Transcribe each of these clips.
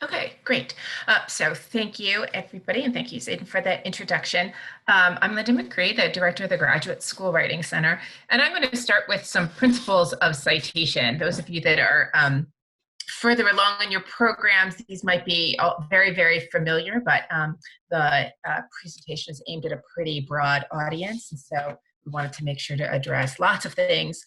Okay, great. So thank you, everybody, and thank you, Zayden, for that introduction. I'm Linda McCree, the director of the Graduate School Writing Center, and I'm going to start with some principles of citation. Those of you that are further along in your programs, these might be all very, very familiar, but the presentation is aimed at a pretty broad audience, and so we wanted to make sure to address lots of things.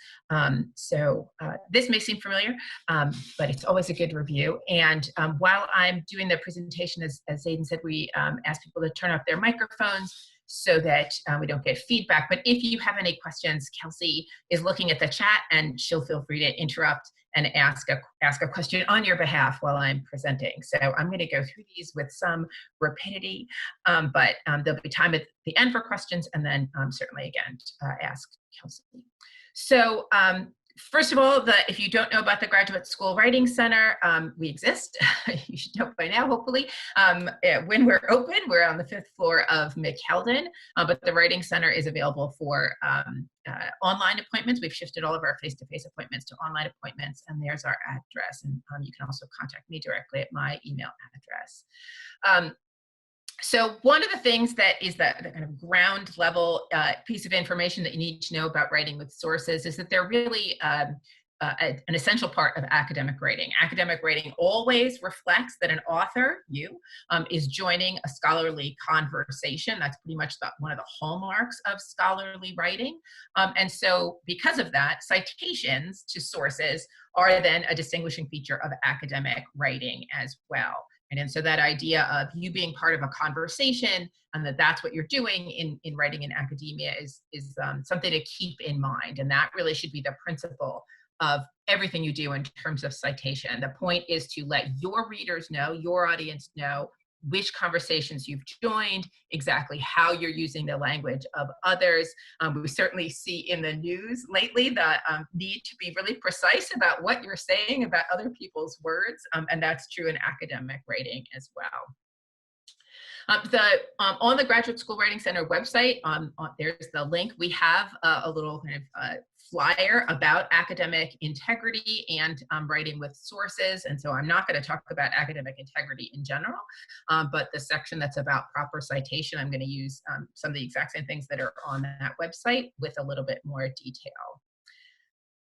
This may seem familiar, but it's always a good review. And while I'm doing the presentation, as Zayden said, we ask people to turn off their microphones so that we don't get feedback. But if you have any questions, Kelsey is looking at the chat and she'll feel free to interrupt and ask a question on your behalf while I'm presenting. So I'm going to go through these with some rapidity, but there'll be time at the end for questions, and then certainly again ask Kelsey. So first of all, if you don't know about the Graduate School Writing Center, we exist. You should know by now, hopefully. When we're open, we're on the 5th floor of McKeldin, but the Writing Center is available for online appointments. We've shifted all of our face-to-face appointments to online appointments, and there's our address. And you can also contact me directly at my email address. So one of the things that is the kind of ground level piece of information that you need to know about writing with sources is that they're really an essential part of academic writing. Academic writing always reflects that an author, you, is joining a scholarly conversation. That's pretty much one of the hallmarks of scholarly writing. And so because of that, citations to sources are then a distinguishing feature of academic writing as well. And so that idea of you being part of a conversation and that's what you're doing in writing in academia is something to keep in mind. And that really should be the principle of everything you do in terms of citation. The point is to let your readers know, your audience know, which conversations you've joined, exactly how you're using the language of others. We certainly see in the news lately the need to be really precise about what you're saying about other people's words, and that's true in academic writing as well. On the Graduate School Writing Center website, there's the link. We have a little kind of flyer about academic integrity and writing with sources. And so I'm not going to talk about academic integrity in general, but the section that's about proper citation, I'm going to use some of the exact same things that are on that website with a little bit more detail.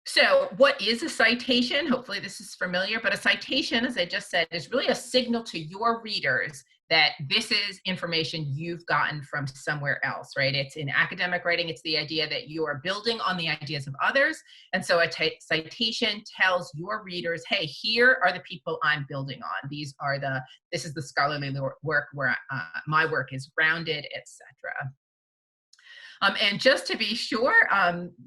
So what is a citation? Hopefully this is familiar, but a citation, as I just said, is really a signal to your readers that this is information you've gotten from somewhere else, right? It's in academic writing, it's the idea that you are building on the ideas of others. And so a citation tells your readers, hey, here are the people I'm building on. This is the scholarly work where my work is grounded, etc. And just to be sure,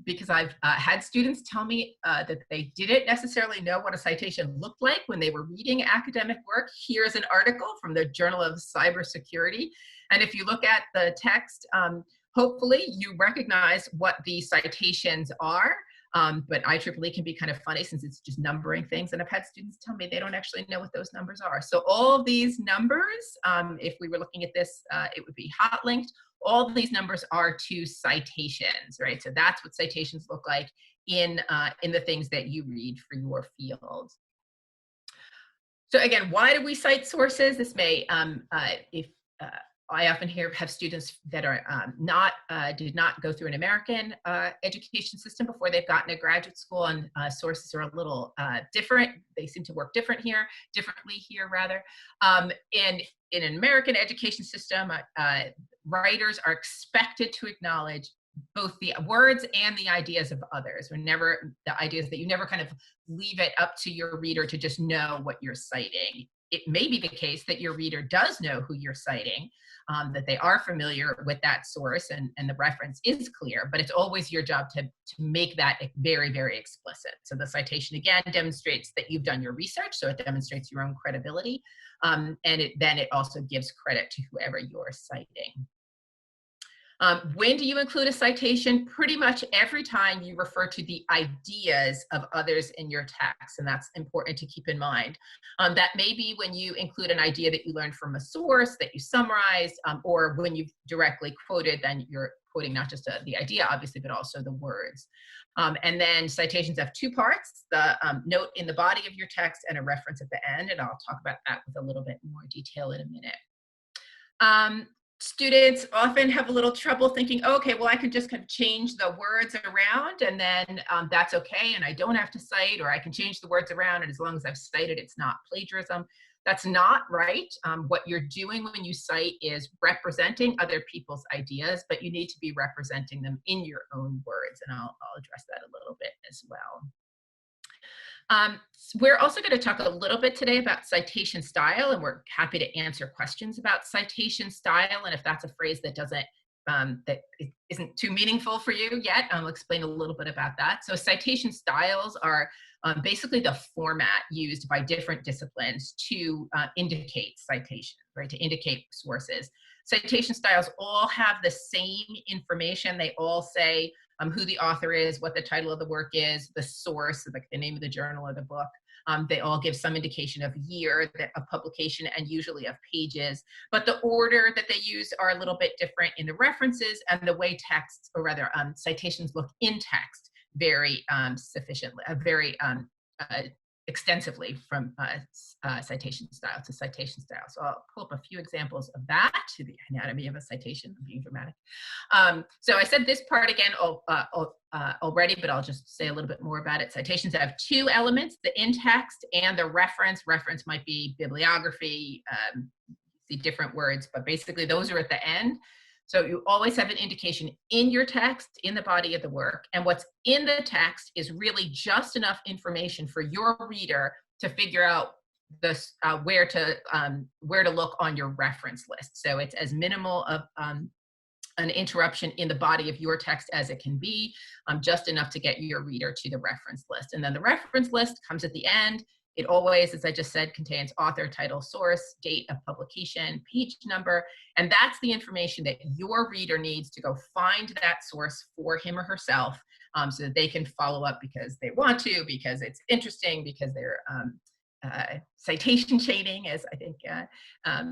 because I've had students tell me that they didn't necessarily know what a citation looked like when they were reading academic work, here's an article from the Journal of Cybersecurity. And if you look at the text, hopefully you recognize what the citations are. But IEEE can be kind of funny since it's just numbering things. And I've had students tell me they don't actually know what those numbers are. So all of these numbers, if we were looking at this, it would be hot linked. All of these numbers are to citations, right? So that's what citations look like in the things that you read for your field. So again, why do we cite sources? This may, I often have students that are did not go through an American education system before they've gotten to graduate school, and sources are a little different. They seem to work differently here, rather. And in an American education system, writers are expected to acknowledge both the words and the ideas of others. The ideas that you never kind of leave it up to your reader to just know what you're citing. It may be the case that your reader does know who you're citing, that they are familiar with that source and the reference is clear, but it's always your job to make that very, very explicit. So the citation, again, demonstrates that you've done your research, so it demonstrates your own credibility, and then it also gives credit to whoever you're citing. When do you include a citation? Pretty much every time you refer to the ideas of others in your text, and that's important to keep in mind. That may be when you include an idea that you learned from a source that you summarized, or when you've directly quoted, then you're quoting not just the idea, obviously, but also the words. And then citations have two parts, the note in the body of your text and a reference at the end, and I'll talk about that with a little bit more detail in a minute. Students often have a little trouble thinking, oh, okay, well, I can just kind of change the words around and then that's okay, and I don't have to cite, or I can change the words around, and as long as I've cited, it's not plagiarism. That's not right. What you're doing when you cite is representing other people's ideas, but you need to be representing them in your own words, and I'll address that a little bit as well. We're also going to talk a little bit today about citation style, and we're happy to answer questions about citation style. And if that's a phrase that that isn't too meaningful for you yet, I'll explain a little bit about that. So citation styles are basically the format used by different disciplines to indicate citation, right? To indicate sources. Citation styles all have the same information. They all say who the author is, what the title of the work is, the source, like the name of the journal or the book. They all give some indication of year of publication and usually of pages, but the order that they use are a little bit different in the references, and the way texts, or rather citations look in text very extensively from citation style to citation style. So I'll pull up a few examples of that, to the anatomy of a citation. I'm being dramatic. So I said this part again already, but I'll just say a little bit more about it. Citations have two elements, the in-text and the reference. Reference might be bibliography, see different words, but basically those are at the end. So you always have an indication in your text, in the body of the work, and what's in the text is really just enough information for your reader to figure out this, where to look on your reference list. So it's as minimal of an interruption in the body of your text as it can be, just enough to get your reader to the reference list. And then the reference list comes at the end. It always, as I just said, contains author, title, source, date of publication, page number, and that's the information that your reader needs to go find that source for him or herself, so that they can follow up because they want to, because it's interesting, because they're citation chaining, as I think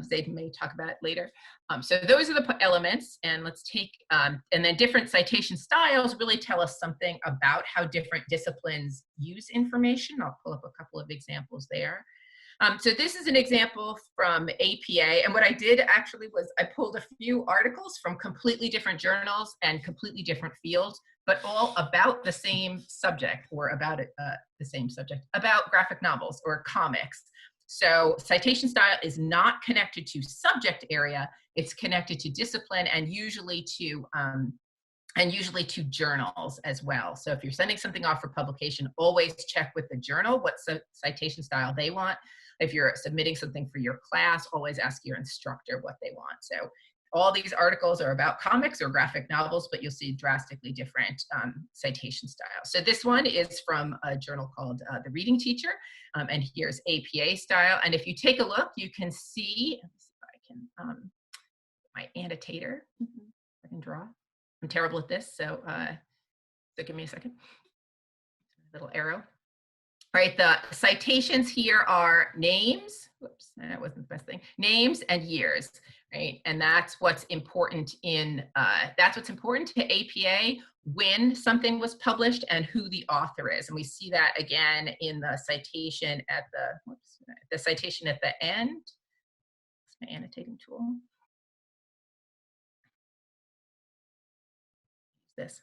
Zaid may talk about later. So those are the elements, and let's take, and then different citation styles really tell us something about how different disciplines use information. I'll pull up a couple of examples there. So this is an example from APA, and what I did actually was I pulled a few articles from completely different journals and completely different fields, but all about the same subject, or about the same subject, about graphic novels or comics. So citation style is not connected to subject area, it's connected to discipline, and usually to journals as well. So if you're sending something off for publication, always check with the journal what citation style they want. If you're submitting something for your class, always ask your instructor what they want. So all these articles are about comics or graphic novels, but you'll see drastically different citation styles. So this one is from a journal called The Reading Teacher, and here's APA style. And if you take a look, you can see, let me see if I can, my annotator, I can draw. I'm terrible at this, so give me a second. Little arrow. All right, the citations here are names. Whoops, that wasn't the best thing. Names and years, right? And that's what's important in to APA, when something was published and who the author is. And we see that again in the citation at the citation at the end. That's my annotating tool. This.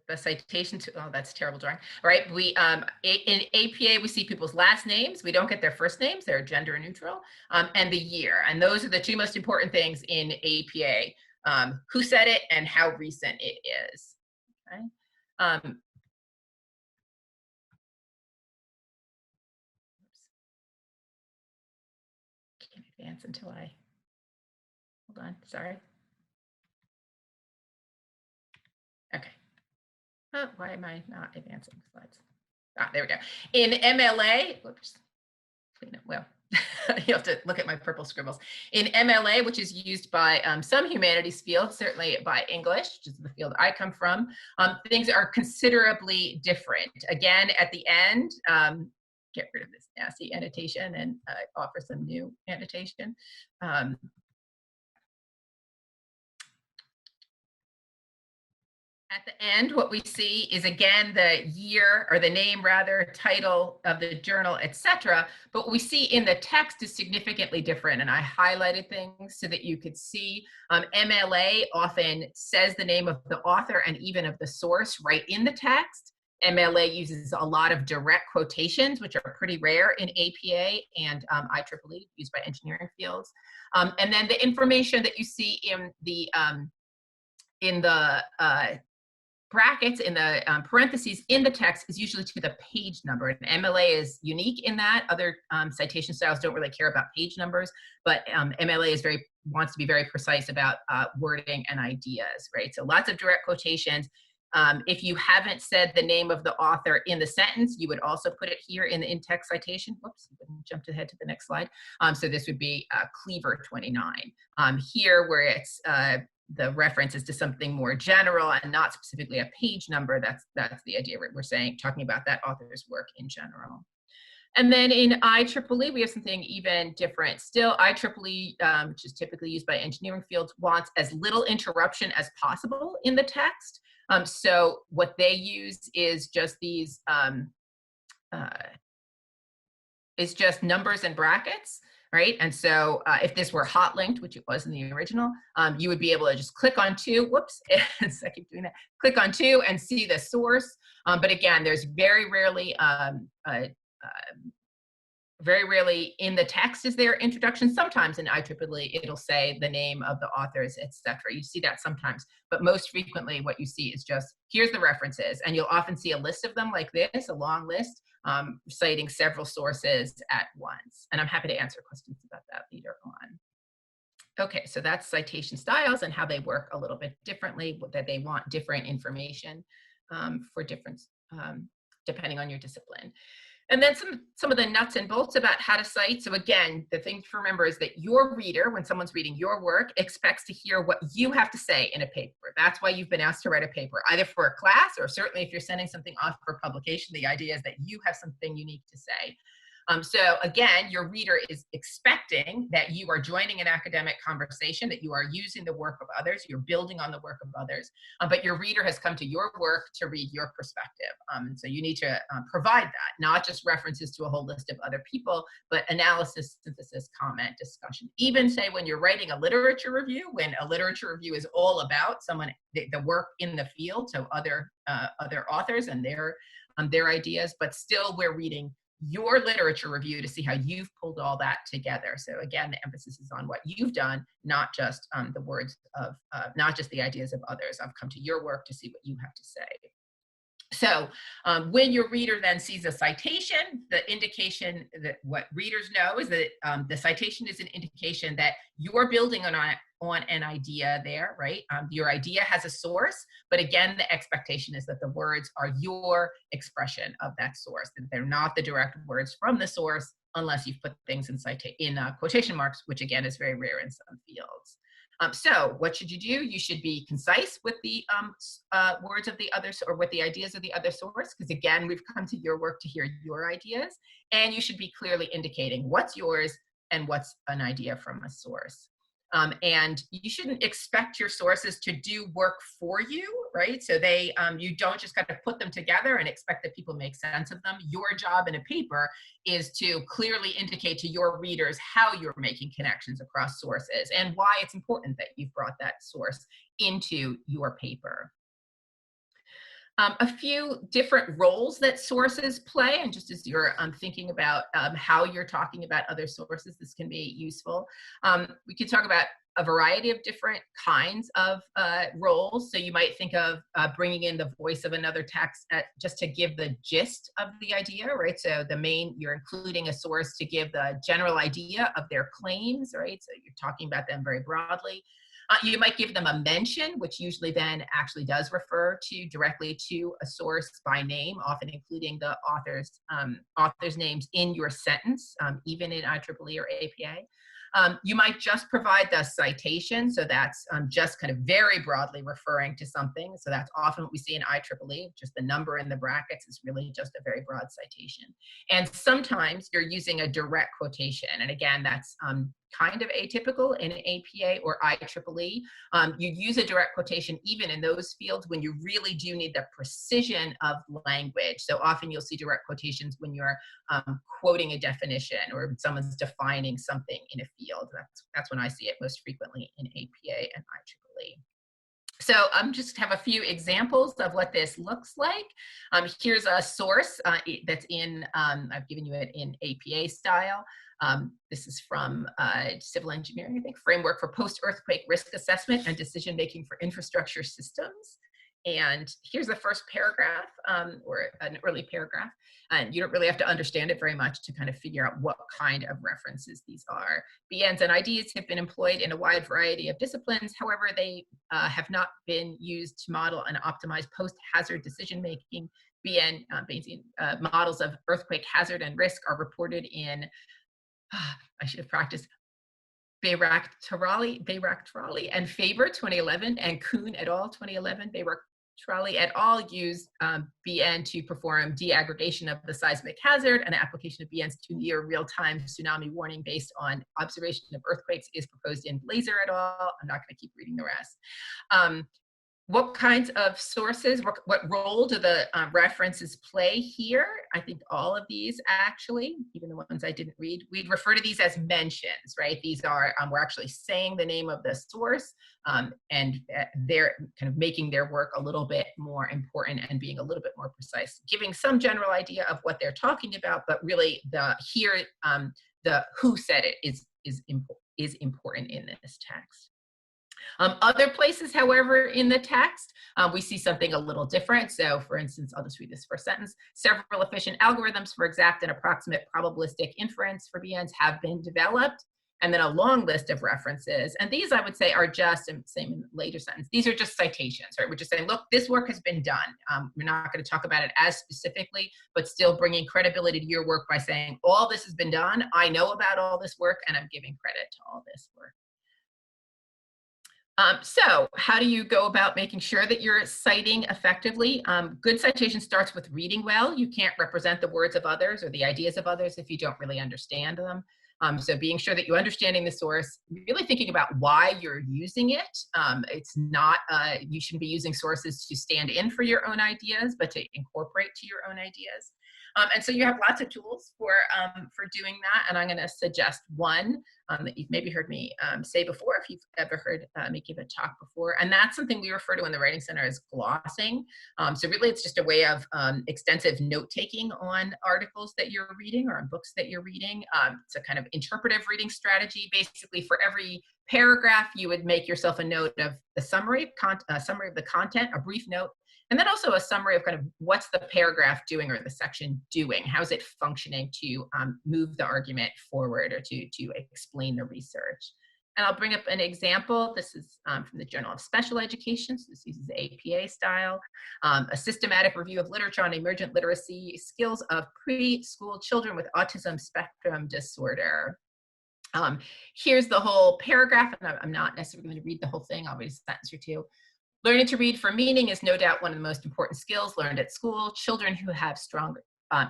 The citation to, oh, that's terrible drawing. All right, we in APA we see people's last names. We don't get their first names; they're gender neutral, and the year. And those are the two most important things in APA: who said it and how recent it is. Okay. Can't advance until I hold on. Sorry. Okay. Oh, why am I not advancing slides? Ah, there we go. In MLA, whoops, clean up, well, You have to look at my purple scribbles. In MLA, which is used by some humanities fields, certainly by English, which is the field I come from, things are considerably different. Again, at the end, get rid of this nasty annotation and offer some new annotation. At the end, what we see is again the year, or the name rather, title of the journal, etc. But what we see in the text is significantly different, and I highlighted things so that you could see. MLA often says the name of the author and even of the source right in the text. MLA uses a lot of direct quotations, which are pretty rare in APA and IEEE, used by engineering fields. And then the information that you see in the brackets, in the parentheses in the text, is usually to the page number. And MLA is unique in that. Other citation styles don't really care about page numbers, but MLA is wants to be very precise about wording and ideas, right? So lots of direct quotations. If you haven't said the name of the author in the sentence, you would also put it here in the in-text citation. Whoops, jumped ahead to the next slide. So this would be Cleaver 29. Here, where it's the reference is to something more general and not specifically a page number, that's the idea we're saying, talking about that author's work in general. And then in IEEE, we have something even different. Still, IEEE, which is typically used by engineering fields, wants as little interruption as possible in the text. So what they use is just these, is just numbers and brackets, right? And so if this were hot linked, which it was in the original, you would be able to just click on to, whoops, I keep doing that, click on to and see the source. But again, there's very rarely in the text is there introduction. Sometimes in IEEE, it'll say the name of the authors, etc. You see that sometimes, but most frequently what you see is just, here's the references, and you'll often see a list of them like this, a long list, citing several sources at once. And I'm happy to answer questions about that later on. Okay, so that's citation styles and how they work a little bit differently, that they want different information for different, depending on your discipline. And then some of the nuts and bolts about how to cite. So again, the thing to remember is that your reader, when someone's reading your work, expects to hear what you have to say in a paper. That's why you've been asked to write a paper, either for a class or certainly if you're sending something off for publication, the idea is that you have something unique to say. So again, your reader is expecting that you are joining an academic conversation, that you are using the work of others, you're building on the work of others, but your reader has come to your work to read your perspective. And so you need to provide that, not just references to a whole list of other people, but analysis, synthesis, comment, discussion. Even say when you're writing a literature review, when a literature review is all about someone, the work in the field, so other authors and their ideas, but still we're reading your literature review to see how you've pulled all that together. So again, the emphasis is on what you've done, not just the words of, not just the ideas of others. I've come to your work to see what you have to say. So when your reader then sees a citation, the indication that what readers know is that the citation is an indication that you're building on an idea there, right? Your idea has a source, but again, the expectation is that the words are your expression of that source, that they're not the direct words from the source, unless you've put things in quotation marks, which again is very rare in some fields. So what should you do? You should be concise with the words of the others, or with the ideas of the other source, because again, we've come to your work to hear your ideas, and you should be clearly indicating what's yours and what's an idea from a source. And you shouldn't expect your sources to do work for you, right? So you don't just kind of put them together and expect that people make sense of them. Your job in a paper is to clearly indicate to your readers how you're making connections across sources and why it's important that you've brought that source into your paper. A few different roles that sources play, and just as you're thinking about how you're talking about other sources, this can be useful. We could talk about a variety of different kinds of roles. So you might think of bringing in the voice of another text just to give the gist of the idea, right? So you're including a source to give the general idea of their claims, right? So you're talking about them very broadly. You might give them a mention, which usually then actually does refer to directly to a source by name, often including the author's names in your sentence, even in IEEE or APA. You might just provide the citation, so that's just kind of very broadly referring to something. So that's often what we see in IEEE, just the number in the brackets is really just a very broad citation. And sometimes you're using a direct quotation, and again, that's kind of atypical in APA or IEEE. You use a direct quotation even in those fields when you really do need the precision of language. So often you'll see direct quotations when you're quoting a definition or someone's defining something in a field. That's when I see it most frequently in APA and IEEE. So just have a few examples of what this looks like. Here's a source that's in, I've given you it in APA style. This is from civil engineering, I think, framework for post-earthquake risk assessment and decision-making for infrastructure systems. And here's the first paragraph, or an early paragraph. And you don't really have to understand it very much to kind of figure out what kind of references these are. BNs and IDs have been employed in a wide variety of disciplines. However, they have not been used to model and optimize post-hazard decision-making. BN models of earthquake hazard and risk are reported in, I should have practiced, Bayraktarali and Faber 2011 and Kuhn et al. 2011. Bayraktarali et al. Used BN to perform deaggregation of the seismic hazard, and application of BNs to near real-time tsunami warning based on observation of earthquakes is proposed in Blazer et al. I'm not going to keep reading the rest. What kinds of sources, what role do the references play here? I think all of these actually, even the ones I didn't read, we'd refer to these as mentions, right? These are, we're actually saying the name of the source, and they're kind of making their work a little bit more important and being a little bit more precise, giving some general idea of what they're talking about, but really the who said it is important in this text. Other places, however, in the text, we see something a little different. So for instance, I'll just read this first sentence. Several efficient algorithms for exact and approximate probabilistic inference for BNs have been developed, and then a long list of references. And these, I would say, are just, and same in the later sentence, these are just citations, right? We're just saying, look, this work has been done. We're not going to talk about it as specifically, but still bringing credibility to your work by saying, all this has been done. I know about all this work, and I'm giving credit to all this work. So how do you go about making sure that you're citing effectively? Good citation starts with reading well. You can't represent the words of others or the ideas of others if you don't really understand them. So being sure that you're understanding the source, really thinking about why you're using it. It's not, you shouldn't be using sources to stand in for your own ideas, but to incorporate to your own ideas. And so you have lots of tools for doing that. And I'm going to suggest one that you've maybe heard me say before, if you've ever heard me give a talk before. And that's something we refer to in the Writing Center as glossing. So really, it's just a way of extensive note-taking on articles that you're reading or on books that you're reading. It's a kind of interpretive reading strategy. Basically, for every paragraph, you would make yourself a note of the summary of the content, a brief note, and then also a summary of kind of what's the paragraph doing or the section doing? How's it functioning to move the argument forward or to explain the research? And I'll bring up an example. This is from the Journal of Special Education. So this uses APA style. A systematic review of literature on emergent literacy skills of preschool children with autism spectrum disorder. Here's the whole paragraph, and I'm not necessarily going to read the whole thing. I'll read a sentence or two. Learning to read for meaning is no doubt one of the most important skills learned at school. Children who have strong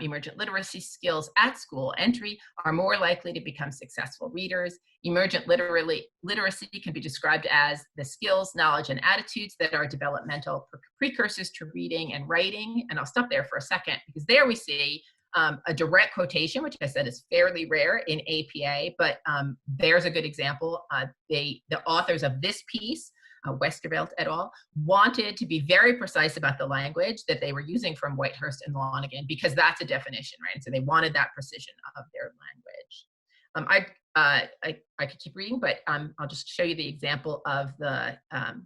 emergent literacy skills at school entry are more likely to become successful readers. Emergent literacy can be described as the skills, knowledge, and attitudes that are developmental precursors to reading and writing. And I'll stop there for a second, because there we see a direct quotation, which I said is fairly rare in APA, but there's a good example. The authors of this piece, Westervelt et al., wanted to be very precise about the language that they were using from Whitehurst and Lonergan, because that's a definition, right? And so they wanted that precision of their language. I could keep reading, but I'll just show you the example of the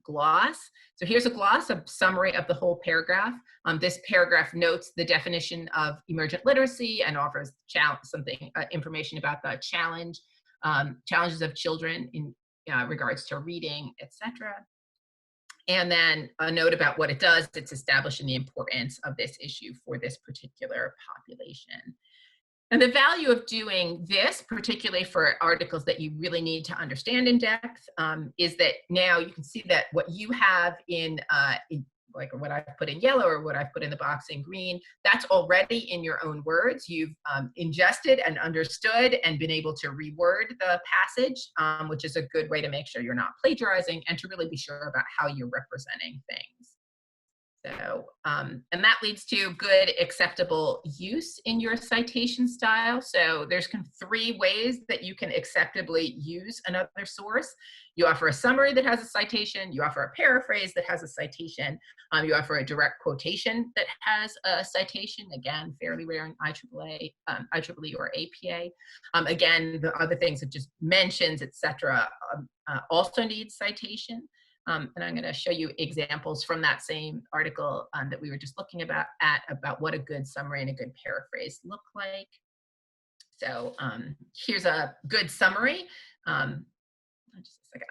gloss. So here's a gloss, a summary of the whole paragraph. This paragraph notes the definition of emergent literacy and offers information about the challenges of children regards to reading, etc. And then a note about what it does. It's establishing the importance of this issue for this particular population. And the value of doing this, particularly for articles that you really need to understand in depth, is that now you can see that what you have in like what I've put in yellow or what I've put in the box in green, that's already in your own words. You've ingested and understood and been able to reword the passage, which is a good way to make sure you're not plagiarizing and to really be sure about how you're representing things. So, and that leads to good acceptable use in your citation style. So there's kind of 3 ways that you can acceptably use another source. You offer a summary that has a citation, you offer a paraphrase that has a citation, you offer a direct quotation that has a citation, again, fairly rare in IEEE or APA. Again, the other things of just mentions, etc., also need citation. And I'm going to show you examples from that same article that we were just looking about what a good summary and a good paraphrase look like. So here's a good summary. Just a second.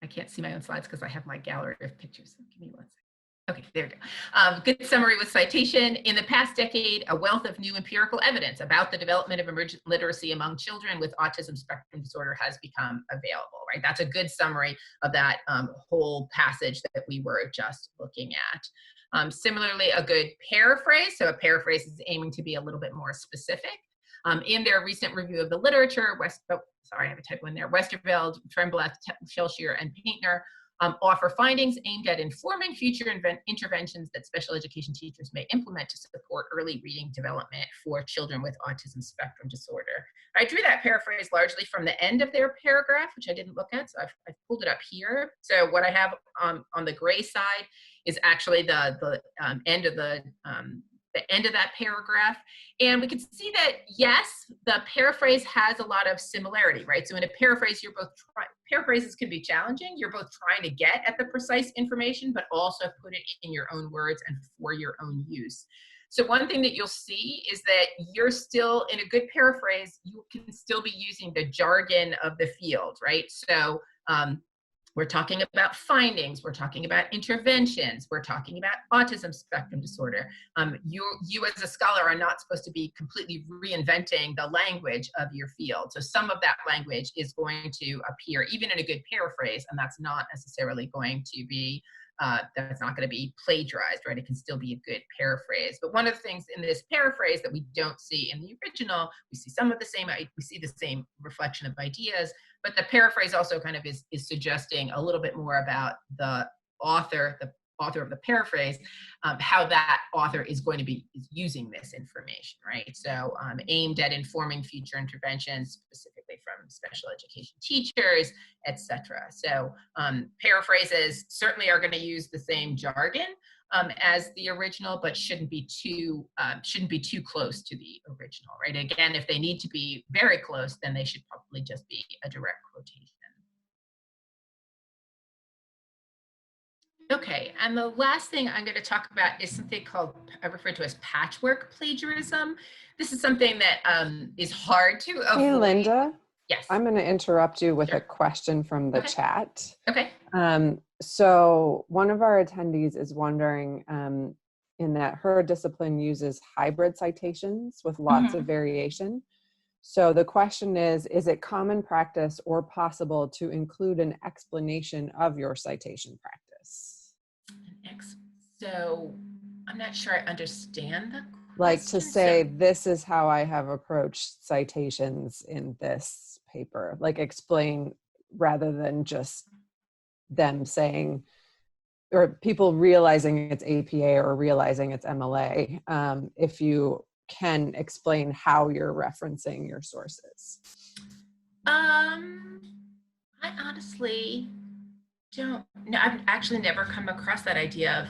I can't see my own slides because I have my gallery of pictures. So give me 1 second. Okay, there we go. Good summary with citation. In the past decade, a wealth of new empirical evidence about the development of emergent literacy among children with autism spectrum disorder has become available, right? That's a good summary of that whole passage that we were just looking at. Similarly, a good paraphrase. So a paraphrase is aiming to be a little bit more specific. In their recent review of the literature, I have a typo in there, Westerveld, Trembleth, Shelshear, and Paintner offer findings aimed at informing future interventions that special education teachers may implement to support early reading development for children with autism spectrum disorder. I drew that paraphrase largely from the end of their paragraph, which I didn't look at, so I've pulled it up here. So what I have on the gray side is actually the end of the end of that paragraph. And we can see that, yes, the paraphrase has a lot of similarity, right? So in a paraphrase, paraphrases can be challenging. You're both trying to get at the precise information, but also put it in your own words and for your own use. So one thing that you'll see is that you're still, in a good paraphrase, you can still be using the jargon of the field, right? So we're talking about findings, we're talking about interventions, we're talking about autism spectrum disorder. You as a scholar are not supposed to be completely reinventing the language of your field. So some of that language is going to appear even in a good paraphrase, and that's not necessarily going to be plagiarized, right? It can still be a good paraphrase. But one of the things in this paraphrase that we don't see in the original, we see the same reflection of ideas, but the paraphrase also kind of is suggesting a little bit more about the author of the paraphrase, how that author is going to be using this information, right? So aimed at informing future interventions, specifically from special education teachers, etc. So paraphrases certainly are going to use the same jargon as the original, but shouldn't be too close to the original, right? Again, if they need to be very close, then they should probably just be a direct quotation. Okay, and the last thing I'm going to talk about is something referred to as patchwork plagiarism. This is something that is hard to avoid. Hey, Linda. Yes. I'm going to interrupt you with a question from the chat. Okay. So one of our attendees is wondering in that her discipline uses hybrid citations with lots of variation. So the question is it common practice or possible to include an explanation of your citation practice? So I'm not sure I understand the question. Like to say, this is how I have approached citations in this paper, like explain rather than just them saying, or people realizing it's APA or realizing it's MLA, if you can explain how you're referencing your sources. I honestly don't know. I've actually never come across that idea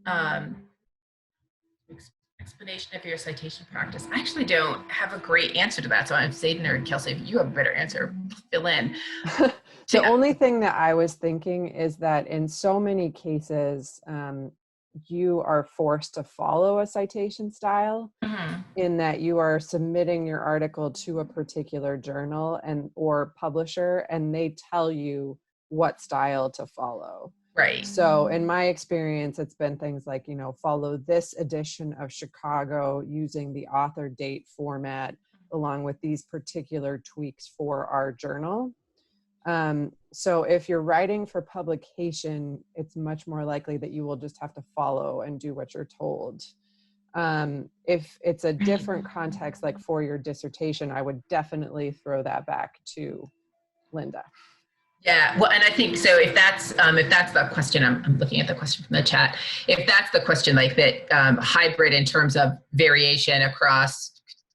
of explanation of your citation practice. I actually don't have a great answer to that. So I'm Zayden or Kelsey, if you have a better answer, fill in. The only thing that I was thinking is that in so many cases, you are forced to follow a citation style, in that you are submitting your article to a particular journal and or publisher, and they tell you what style to follow. Right. So in my experience, it's been things like, follow this edition of Chicago using the author date format, along with these particular tweaks for our journal. So if you're writing for publication, it's much more likely that you will just have to follow and do what you're told. If it's a different context, like for your dissertation, I would definitely throw that back to Linda. Yeah, well, and I think so. If that's the question, I'm looking at the question from the chat. If that's the question, like that hybrid in terms of variation across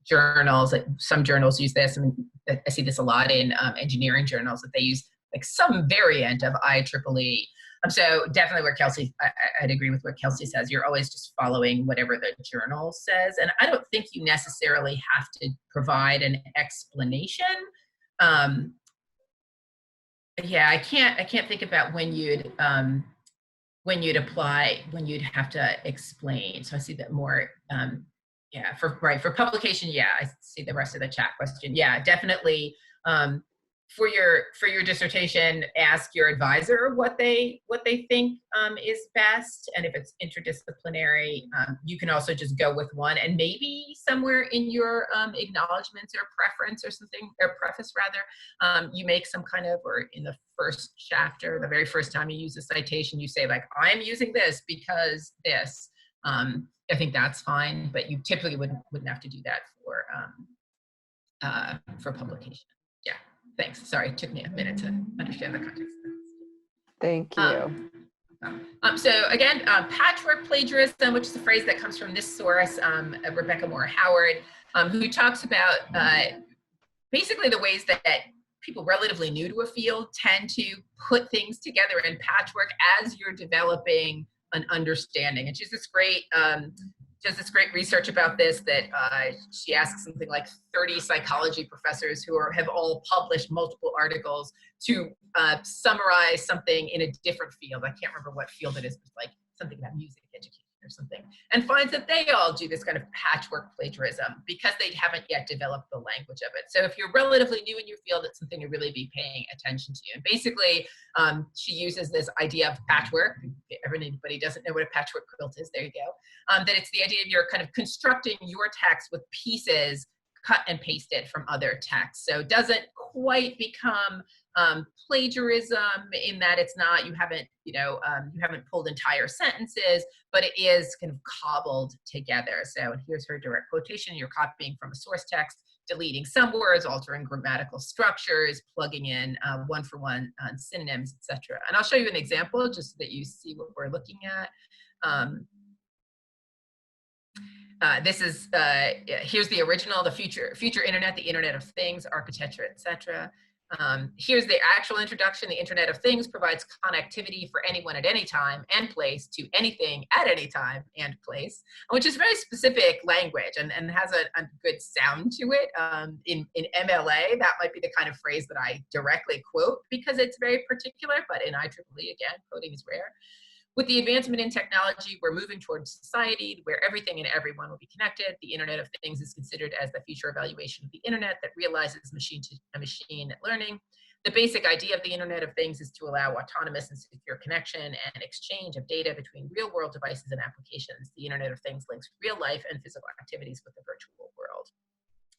journals, like some journals use this. I mean, I see this a lot in engineering journals, that they use like some variant of IEEE. So definitely where Kelsey, I'd agree with what Kelsey says. You're always just following whatever the journal says. And I don't think you necessarily have to provide an explanation. Yeah, I can't think about when you'd apply, when you'd have to explain. So I see that more, yeah, for publication, yeah, I see the rest of the chat question. Yeah, definitely. For your dissertation, ask your advisor what they think is best, and if it's interdisciplinary, you can also just go with one, and maybe somewhere in your acknowledgments or preference or something, or preface rather, you make some kind of, or in the first chapter, the very first time you use a citation, you say like, I'm using this because this. I think that's fine, but you typically wouldn't have to do that for publication. Yeah. Thanks. Sorry, it took me a minute to understand the context. Thank you. So again, patchwork plagiarism, which is a phrase that comes from this source, Rebecca Moore Howard, who talks about basically the ways that people relatively new to a field tend to put things together in patchwork as you're developing an understanding. And she's this great does this great research about this, that she asks something like 30 psychology professors who have all published multiple articles to summarize something in a different field. I can't remember what field it is, but like something about music education or something, and finds that they all do this kind of patchwork plagiarism because they haven't yet developed the language of it. So if you're relatively new in your field, it's something to really be paying attention to. And basically, she uses this idea of patchwork. If anybody doesn't know what a patchwork quilt is, there you go. That it's the idea of you're kind of constructing your text with pieces cut and pasted from other texts. So it doesn't quite become plagiarism in that it's not, you haven't pulled entire sentences, but it is kind of cobbled together. So here's her direct quotation: you're copying from a source text, deleting some words, altering grammatical structures, plugging in one-for-one synonyms, etc. And I'll show you an example just so that you see what we're looking at. This is, here's the original, the future internet, the Internet of Things, architecture, etc. Here's the actual introduction. The Internet of Things provides connectivity for anyone at any time and place to anything at any time and place, which is very specific language and has a good sound to it. In MLA, that might be the kind of phrase that I directly quote because it's very particular, but in IEEE, again, quoting is rare. With the advancement in technology, we're moving towards society where everything and everyone will be connected. The Internet of Things is considered as the future evaluation of the Internet that realizes machine-to-machine learning. The basic idea of the Internet of Things is to allow autonomous and secure connection and exchange of data between real-world devices and applications. The Internet of Things links real life and physical activities with the virtual world.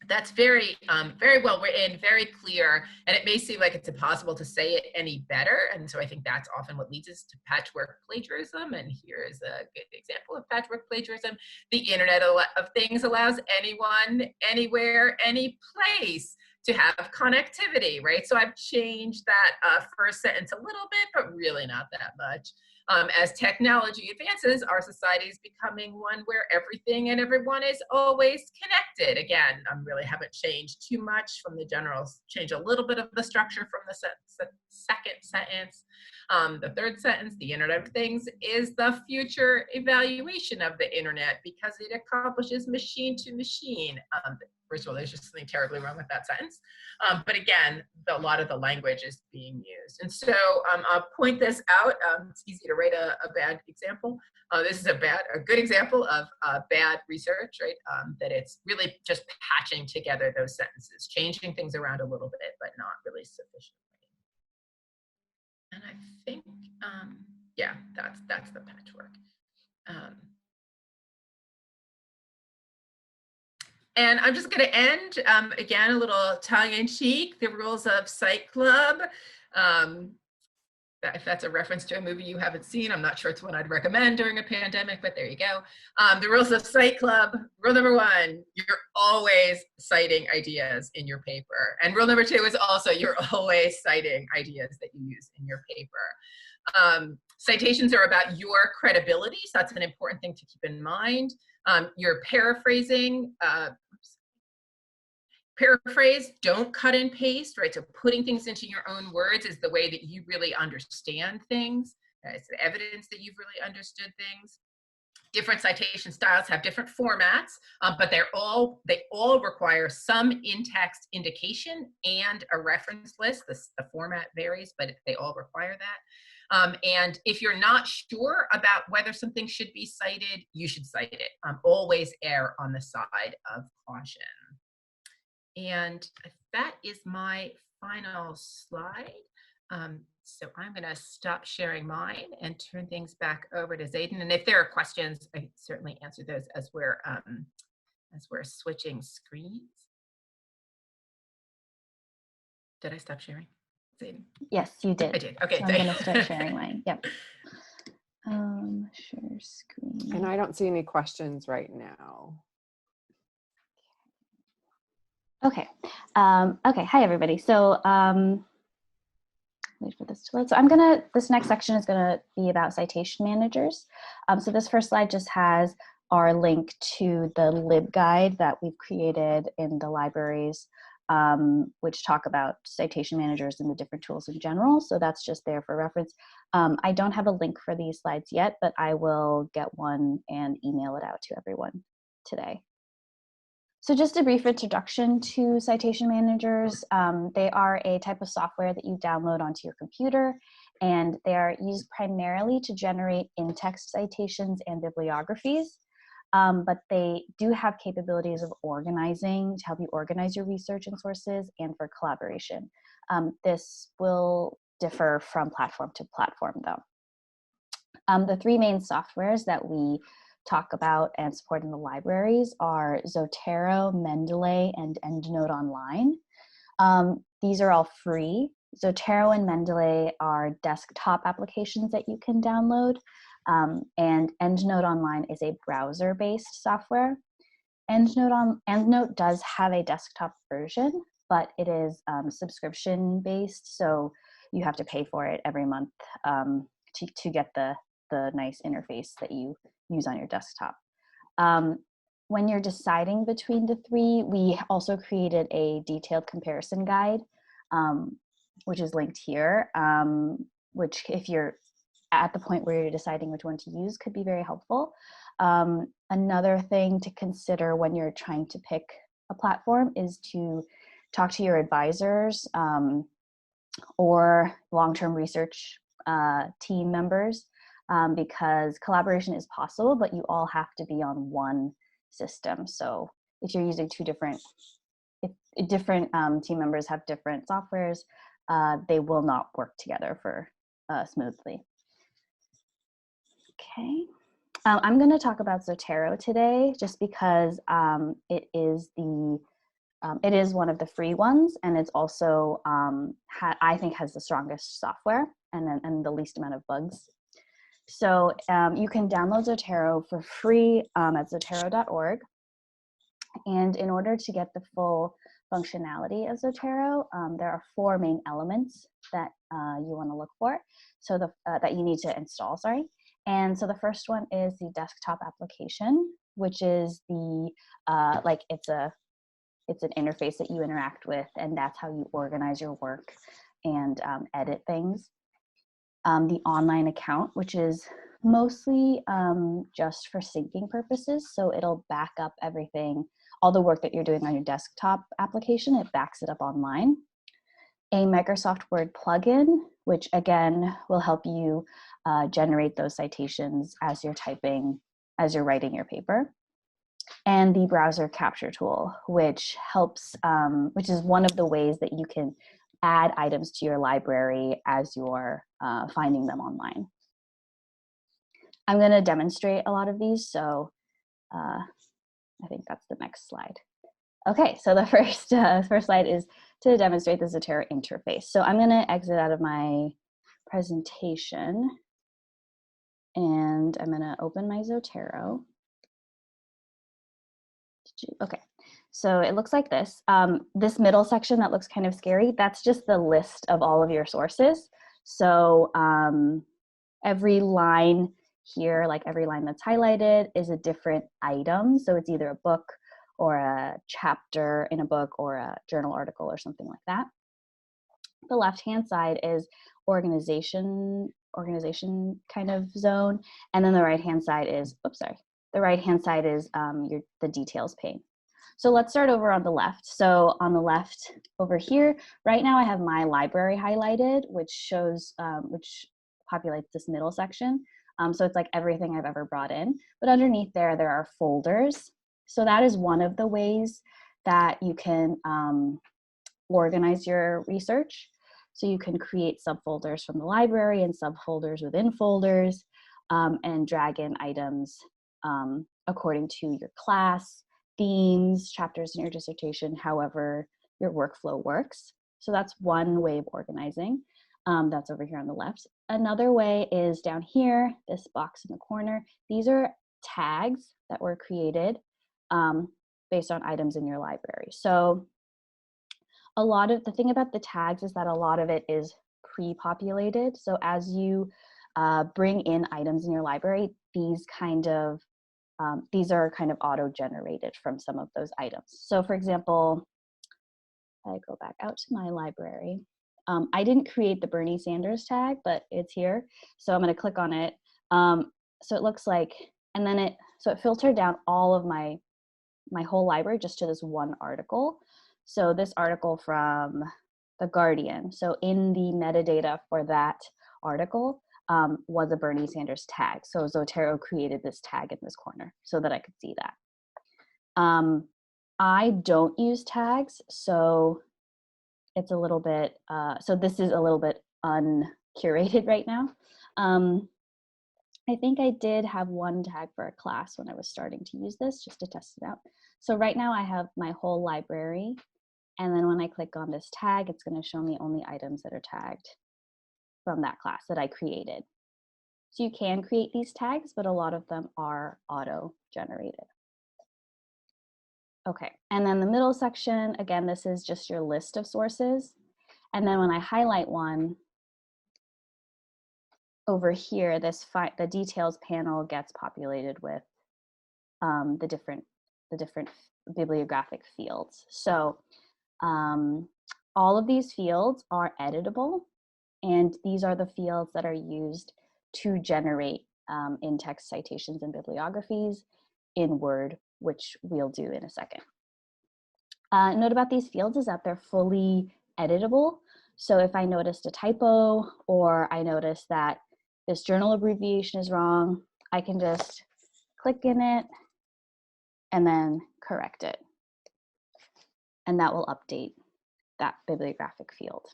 That's very, very well written, very clear, and it may seem like it's impossible to say it any better. And so I think that's often what leads us to patchwork plagiarism. And here is a good example of patchwork plagiarism. The Internet of Things allows anyone, anywhere, any place to have connectivity, right? So I've changed that first sentence a little bit, but really not that much. As technology advances, our society is becoming one where everything and everyone is always connected. Again, I really haven't changed too much from the general, change a little bit of the structure from the second sentence. The third sentence, the Internet of Things is the future evaluation of the Internet because it accomplishes machine to machine. first of all, there's just something terribly wrong with that sentence. But again, a lot of the language is being used. And so I'll point this out. It's easy to write a bad example. This is a good example of bad research, right? That it's really just patching together those sentences, changing things around a little bit, but not really sufficiently. And I think, yeah, that's the patchwork. And I'm just going to end, again, a little tongue-in-cheek, the rules of Cite Club. If that's a reference to a movie you haven't seen, I'm not sure it's one I'd recommend during a pandemic, but there you go. The rules of Cite Club. Rule number 1, you're always citing ideas in your paper. And rule number 2 is also you're always citing ideas that you use in your paper. Citations are about your credibility, so that's an important thing to keep in mind. You're paraphrasing. Paraphrase, don't cut and paste, right? So putting things into your own words is the way that you really understand things. It's the evidence that you've really understood things. Different citation styles have different formats, but they all require some in-text indication and a reference list. The format varies, but they all require that. And if you're not sure about whether something should be cited, you should cite it. Always err on the side of caution. And that is my final slide. So I'm going to stop sharing mine and turn things back over to Zayden. And if there are questions, I certainly answer those as we're switching screens. Did I stop sharing, Zayden? Yes, you did. I did. Okay. So I'm going to start sharing mine. Yep. Share screen. And I don't see any questions right now. Okay. Okay. Hi, everybody. So wait for this to load. So this next section is gonna be about citation managers. So this first slide just has our link to the lib guide that we've created in the libraries, which talk about citation managers and the different tools in general. So that's just there for reference. I don't have a link for these slides yet, but I will get one and email it out to everyone today. So just a brief introduction to citation managers. They are a type of software that you download onto your computer, and they are used primarily to generate in-text citations and bibliographies, but they do have capabilities of organizing, to help you organize your research and sources, and for collaboration. This will differ from platform to platform, though. The 3 main softwares that we talk about and support in the libraries are Zotero, Mendeley, and EndNote Online. These are all free. Zotero and Mendeley are desktop applications that you can download, and EndNote Online is a browser-based software. EndNote does have a desktop version, but it is subscription-based, so you have to pay for it every month to get the nice interface that you use on your desktop. When you're deciding between the 3, we also created a detailed comparison guide, which is linked here, which if you're at the point where you're deciding which one to use could be very helpful. Another thing to consider when you're trying to pick a platform is to talk to your advisors or long-term research team members, because collaboration is possible, but you all have to be on one system. So if you're using 2 different, if different team members have different softwares, they will not work together for smoothly. Okay, I'm going to talk about Zotero today, just because it is one of the free ones, and it's also I think has the strongest software and the least amount of bugs. So you can download Zotero for free at zotero.org. And in order to get the full functionality of Zotero, there are 4 main elements that you want to look for, so that you need to install, sorry. And so the first one is the desktop application, which is the, it's an interface that you interact with, and that's how you organize your work and edit things. The online account, which is mostly just for syncing purposes. So it'll back up everything, all the work that you're doing on your desktop application, it backs it up online. A Microsoft Word plugin, which again will help you generate those citations as you're typing, as you're writing your paper. And the browser capture tool, which helps, which is one of the ways that you can add items to your library as you're finding them online. I'm going to demonstrate a lot of these, so I think that's the next slide. Okay, so the first slide is to demonstrate the Zotero interface. So I'm going to exit out of my presentation, and I'm going to open my Zotero. Okay, so it looks like this. This middle section that looks kind of scary, that's just the list of all of your sources. So every line here, like every line that's highlighted, is a different item. So it's either a book or a chapter in a book or a journal article or something like that. The left-hand side is organization kind of zone, and then the right-hand side is, the right-hand side is the details pane. So let's start over on the left. So on the left over here, right now I have my library highlighted, which shows, which populates this middle section. So it's like everything I've ever brought in. But underneath there are folders. So that is one of the ways that you can organize your research. So you can create subfolders from the library and subfolders within folders, and drag in items according to your class, themes, chapters in your dissertation, however your workflow works. So that's one way of organizing. That's over here on the left. Another way is down here, this box in the corner. These are tags that were created based on items in your library. So a lot of the thing about the tags is that a lot of it is pre-populated. So as you bring in items in your library, these are kind of auto-generated from some of those items. So for example, I go back out to my library. I didn't create the Bernie Sanders tag, but it's here. So I'm going to click on it. So it looks like, and then it filtered down all of my whole library just to this one article. So this article from The Guardian. So in the metadata for that article was a Bernie Sanders tag. So Zotero created this tag in this corner so that I could see that. I don't use tags, so it's a little bit, so this is a little bit uncurated right now. I think I did have one tag for a class when I was starting to use this just to test it out. So right now I have my whole library, and then when I click on this tag, it's going to show me only items that are tagged from that class that I created. So you can create these tags, but a lot of them are auto-generated. Okay, and then the middle section, again, this is just your list of sources. And then when I highlight one, over here, the details panel gets populated with the different bibliographic fields. So all of these fields are editable, and these are the fields that are used to generate in-text citations and bibliographies in Word, which we'll do in a second. Note about these fields is that they're fully editable. So if I noticed a typo, or I notice that this journal abbreviation is wrong, I can just click in it and then correct it. And that will update that bibliographic field.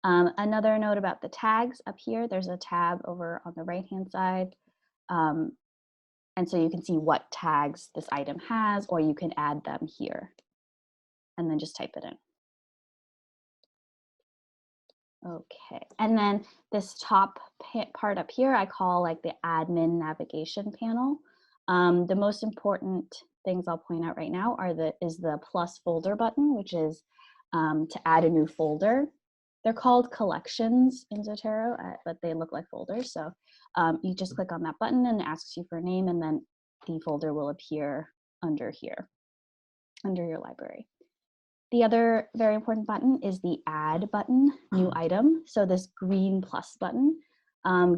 Another note about the tags up here, there's a tab over on the right-hand side. And so you can see what tags this item has, or you can add them here and then just type it in. Okay, and then this top part up here, I call like the admin navigation panel. The most important things I'll point out right now is the plus folder button, which is to add a new folder. They're called collections in Zotero, but they look like folders. So you just click on that button and it asks you for a name, and then the folder will appear under here, under your library. The other very important button is the add button, new item. So this green plus button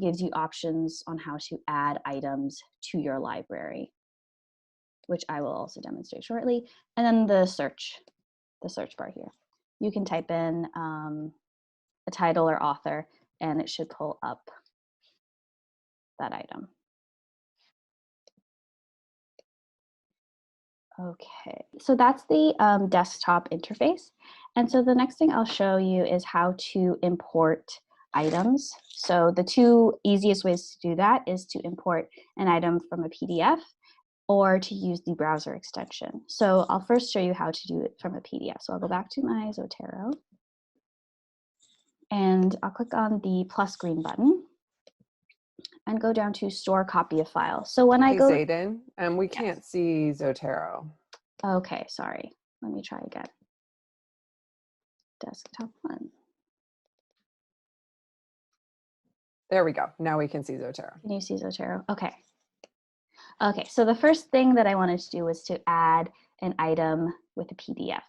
gives you options on how to add items to your library. which I will also demonstrate shortly. And then the search bar here. You can type in a title or author, and it should pull up that item. Okay, so that's the desktop interface. And so the next thing I'll show you is how to import items. So the two easiest ways to do that is to import an item from a PDF or to use the browser extension. So I'll first show you how to do it from a PDF. So I'll go back to my Zotero and I'll click on the plus green button and go down to store copy of file. So when I go— Zayden, we can't see Zotero. Okay, sorry. Let me try again. Desktop one. There we go. Now we can see Zotero. Can you see Zotero? Okay. Okay, so the first thing that I wanted to do was to add an item with a PDF,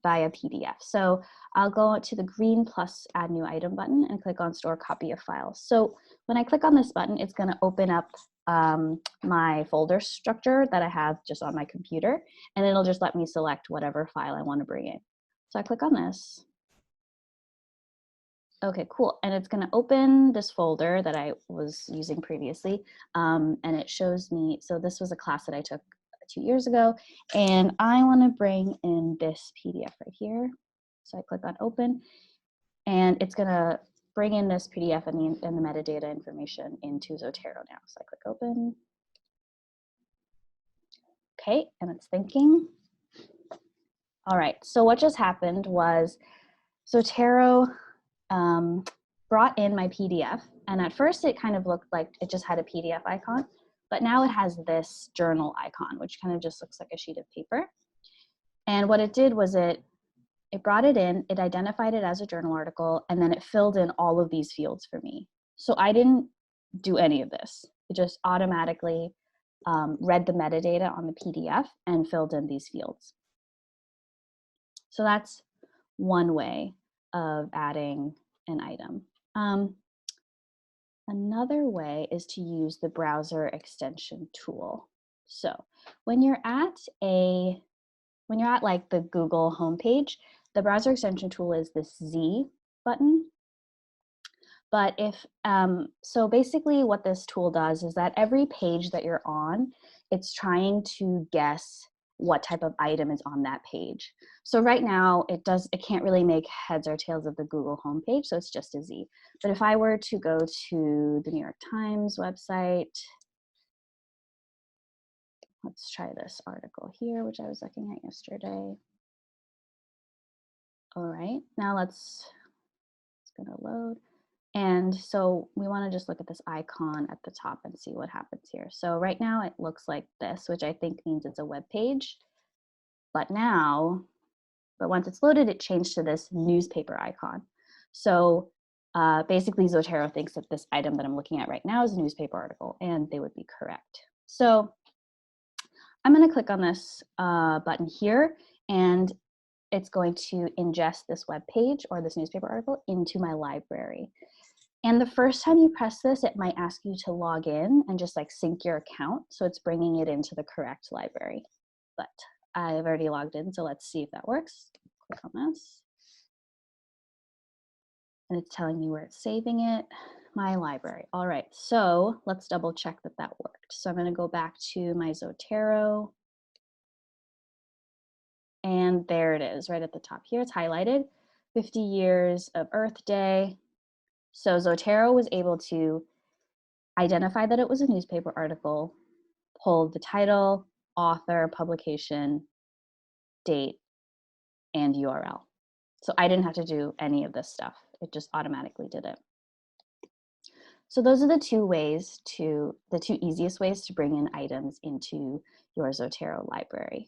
via PDF. So I'll go to the green plus add new item button and click on store copy of files. So when I click on this button, it's going to open up my folder structure that I have just on my computer, and it'll just let me select whatever file I want to bring in. So I click on this. Okay, cool. And it's going to open this folder that I was using previously. And it shows me, so this was a class that I took 2 years ago, and I want to bring in this PDF right here. So I click on open, and it's going to bring in this PDF and the metadata information into Zotero now. So I click open. Okay, and it's thinking. All right, so what just happened was Zotero brought in my PDF, and at first it kind of looked like it just had a PDF icon, but now it has this journal icon, which kind of just looks like a sheet of paper. And what it did was it brought it in, it identified it as a journal article, and then it filled in all of these fields for me. So I didn't do any of this. It just automatically read the metadata on the PDF and filled in these fields. So that's one way of adding an item. Another way is to use the browser extension tool. So when you're at like the Google homepage, the browser extension tool is this Z button. But so basically what this tool does is that every page that you're on, it's trying to guess what type of item is on that page. So right now it can't really make heads or tails of the Google homepage, so it's just a Z. But if I were to go to the New York Times website, let's try this article here, which I was looking at yesterday. All right, now it's gonna load. And so we want to just look at this icon at the top and see what happens here. So right now it looks like this, which I think means it's a web page. But once it's loaded, it changed to this newspaper icon. So basically Zotero thinks that this item that I'm looking at right now is a newspaper article, and they would be correct. So I'm going to click on this button here, and it's going to ingest this web page or this newspaper article into my library. And the first time you press this, it might ask you to log in and just like sync your account. So it's bringing it into the correct library. But I've already logged in, so let's see if that works. Click on this. And it's telling me where it's saving it, my library. All right, so let's double check that that worked. So I'm going to go back to my Zotero. And there it is, right at the top here. It's highlighted, 50 years of Earth Day. So Zotero was able to identify that it was a newspaper article, pull the title, author, publication, date, and URL. So I didn't have to do any of this stuff. It just automatically did it. So those are the two easiest ways to bring in items into your Zotero library.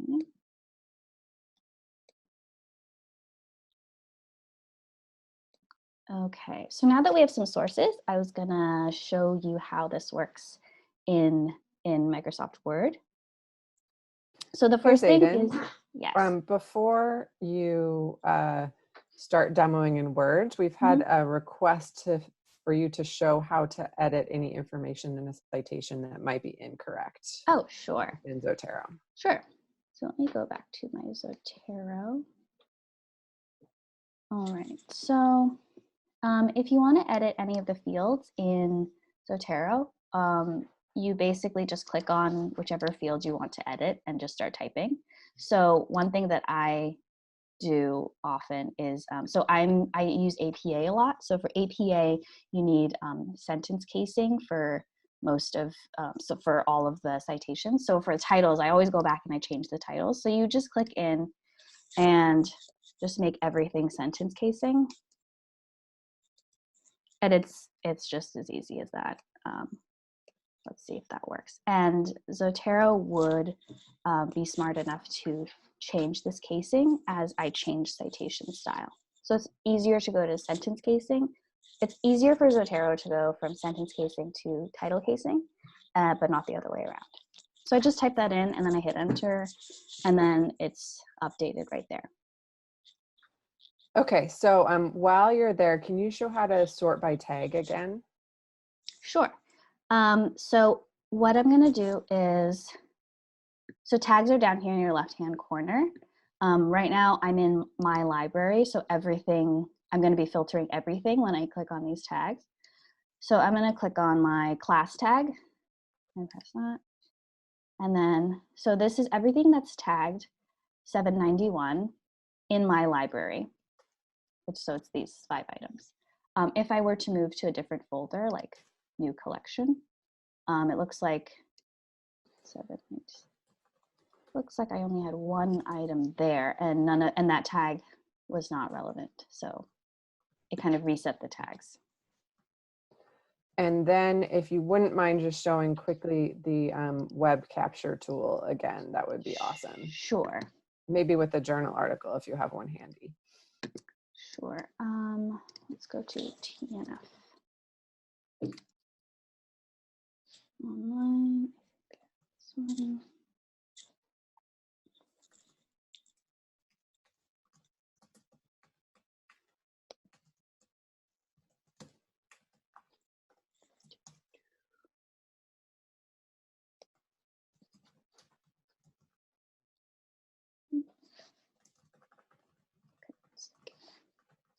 Okay. Okay, so now that we have some sources, I was gonna show you how this works in Microsoft Word. So the first thing is, yes. Before you start demoing in Word, we've had a request to for you to show how to edit any information in a citation that might be incorrect Oh, sure. in Zotero. Sure. So let me go back to my Zotero. All right. So if you want to edit any of the fields in Zotero, you basically just click on whichever field you want to edit and just start typing. So one thing that I do often is, I use APA a lot. So for APA, you need sentence casing for most of, so for all of the citations. So for titles, I always go back and I change the titles. So you just click in and just make everything sentence casing. And it's just as easy as that. Let's see if that works. And Zotero would be smart enough to change this casing as I change citation style. So it's easier to go to sentence casing. It's easier for Zotero to go from sentence casing to title casing, but not the other way around. So I just type that in and then I hit enter and then it's updated right there. Okay, so while you're there, can you show how to sort by tag again? Sure. So what I'm going to do is, so tags are down here in your left-hand corner. Right now I'm in my library, so everything, I'm going to be filtering everything when I click on these tags. So I'm going to click on my class tag and press that. And then, so this is everything that's tagged 791 in my library. So it's these 5 items. If I were to move to a different folder, like new collection, it looks like I only had 1 item there, and and that tag was not relevant. So it kind of reset the tags. And then if you wouldn't mind just showing quickly the web capture tool again, that would be awesome. Sure. Maybe with a journal article if you have one handy. Sure. Let's go to TNF. Online.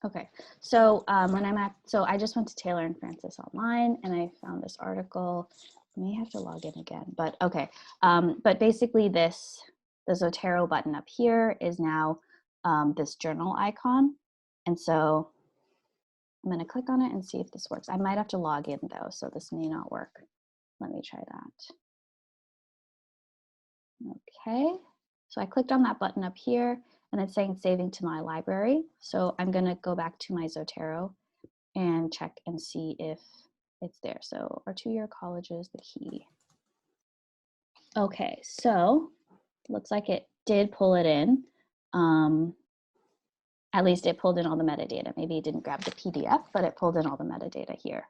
Okay, so when I'm at, so I just went to Taylor and Francis online and I found this article. I may have to log in again, but okay. But basically the Zotero button up here is now this journal icon. And so I'm gonna click on it and see if this works. I might have to log in though, so this may not work. Let me try that. Okay, so I clicked on that button up here and it's saying saving to my library. So I'm gonna go back to my Zotero and check and see if it's there. So our 2-year college is the key. Okay, so looks like it did pull it in. At least it pulled in all the metadata. Maybe it didn't grab the PDF, but it pulled in all the metadata here.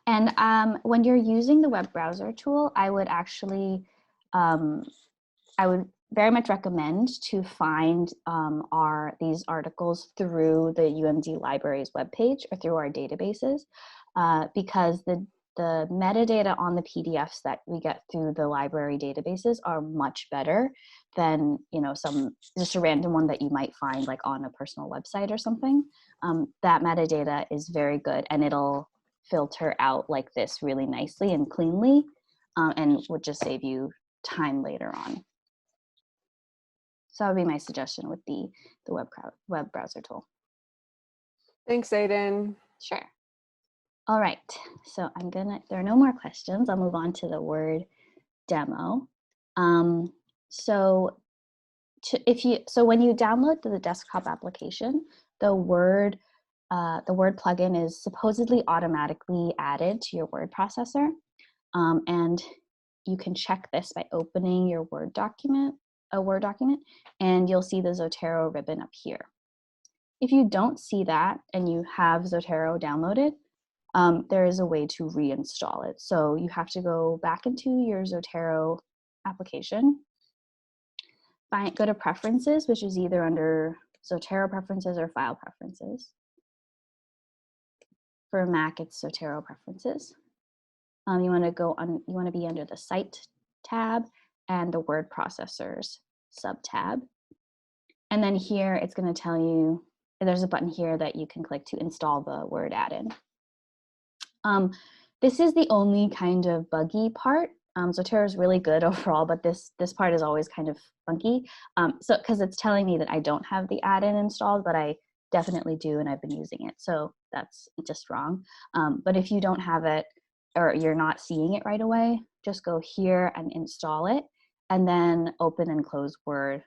And when you're using the web browser tool, I would actually, I would very much recommend to find these articles through the UMD Libraries webpage or through our databases, because the metadata on the PDFs that we get through the library databases are much better than, you know, just a random one that you might find like on a personal website or something. That metadata is very good and it'll filter out like this really nicely and cleanly, and would just save you time later on. So that would be my suggestion with the web browser tool. Thanks, Aiden. Sure. All right, so there are no more questions. I'll move on to the Word demo. So when you download the desktop application, the Word plugin is supposedly automatically added to your word processor. And you can check this by opening your Word document, and you'll see the Zotero ribbon up here. If you don't see that and you have Zotero downloaded, there is a way to reinstall it. So you have to go back into your Zotero application, go to preferences, which is either under Zotero preferences or file preferences. For Mac, it's Zotero preferences. You want to be under the Cite tab and the word processors sub tab. And then here it's going to tell you, there's a button here that you can click to install the Word add-in. This is the only kind of buggy part. Zotero is really good overall, but this part is always kind of funky. So because it's telling me that I don't have the add-in installed, but I definitely do, and I've been using it. So that's just wrong. But if you don't have it, or you're not seeing it right away, just go here and install it, and then open and close Word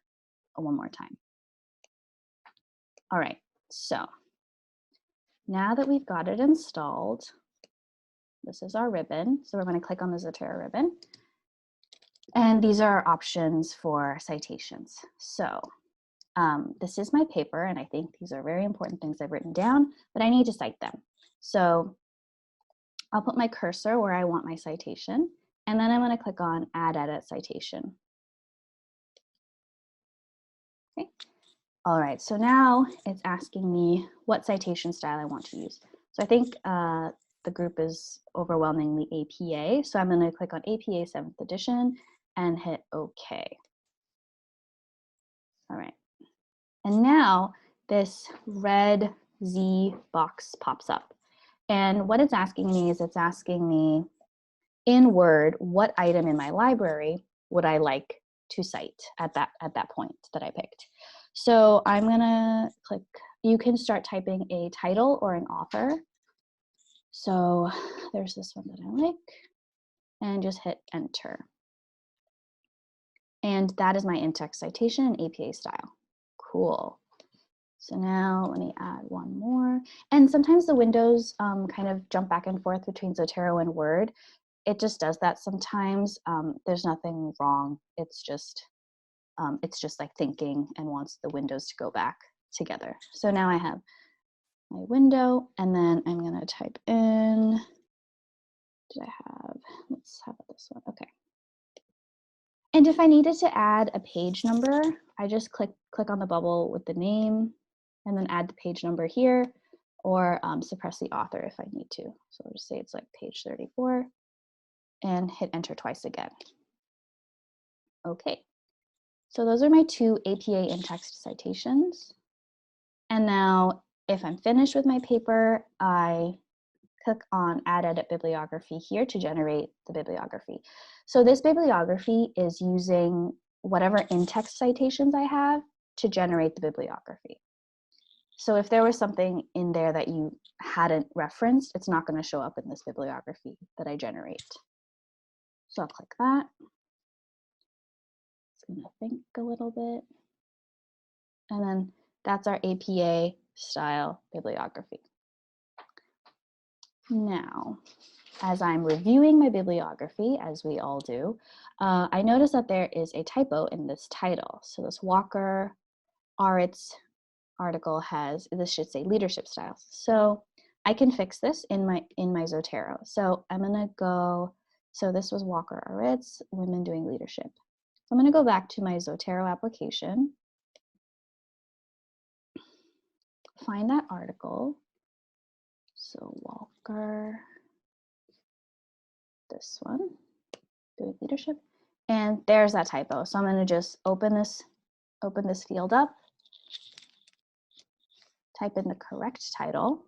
one more time. All right, so now that we've got it installed, this is our ribbon. So we're going to click on the Zotero ribbon. And these are our options for citations. So this is my paper, and I think these are very important things I've written down, but I need to cite them. So I'll put my cursor where I want my citation, and then I'm going to click on Add Edit Citation. Okay. All right, so now it's asking me what citation style I want to use. So I think the group is overwhelmingly APA, so I'm going to click on APA 7th edition and hit OK. All right, and now this red Z box pops up. And what it's asking me is it's asking me in Word, what item in my library would I like to cite at that point that I picked. So I'm gonna click, you can start typing a title or an author. So there's this one that I like, and just hit enter. And that is my in-text citation in APA style. Cool. So now let me add one more. And sometimes the windows kind of jump back and forth between Zotero and Word. It just does that sometimes. There's nothing wrong. It's just like thinking and wants the windows to go back together. So now I have my window, and then I'm gonna type in, let's have this one, okay. And if I needed to add a page number, I just click on the bubble with the name, and then add the page number here, or suppress the author if I need to. So I'll just say it's like page 34, and hit enter twice again. Okay, so those are my two APA in-text citations. And now if I'm finished with my paper, I click on Add Edit Bibliography here to generate the bibliography. So this bibliography is using whatever in-text citations I have to generate the bibliography. So if there was something in there that you hadn't referenced, it's not going to show up in this bibliography that I generate. So I'll click that. It's going to think a little bit. And then that's our APA style bibliography. Now, as I'm reviewing my bibliography, as we all do, I notice that there is a typo in this title. So this Walker Aritz article has, this should say leadership styles. So I can fix this in my Zotero. So I'm gonna go, so this was Walker Aritz, women doing leadership. So I'm gonna go back to my Zotero application, find that article. So Walker, this one, doing leadership, and there's that typo. So I'm going to just open this field up, type in the correct title,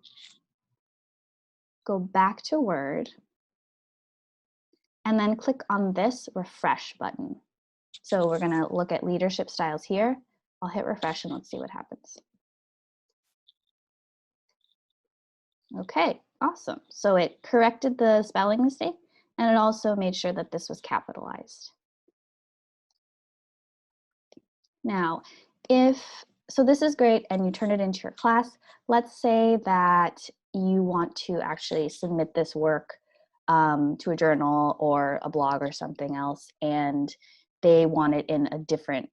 go back to Word, and then click on this refresh button. So we're going to look at leadership styles here. I'll hit refresh and let's see what happens. Okay, awesome. So it corrected the spelling mistake, and it also made sure that this was capitalized. Now, so this is great and you turn it into your class. Let's say that you want to actually submit this work to a journal or a blog or something else, and they want it in a different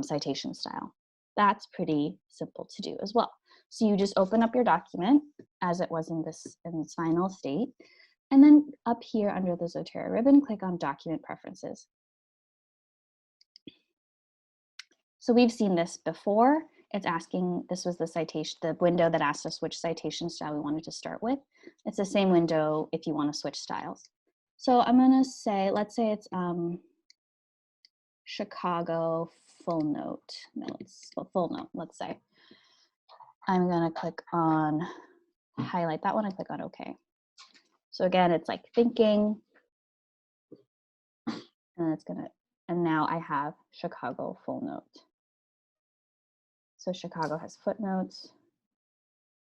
citation style. That's pretty simple to do as well. So you just open up your document as it was in this final state, and then up here under the Zotero ribbon, click on Document Preferences. So we've seen this before. It's asking, this was the citation, the window that asked us which citation style we wanted to start with. It's the same window if you want to switch styles. So I'm going to say, let's say it's Chicago full note. No, it's full note, let's say. I'm going to click on, highlight that one and click on OK. So again, it's like thinking, and it's going to, and now I have Chicago full note. So Chicago has footnotes.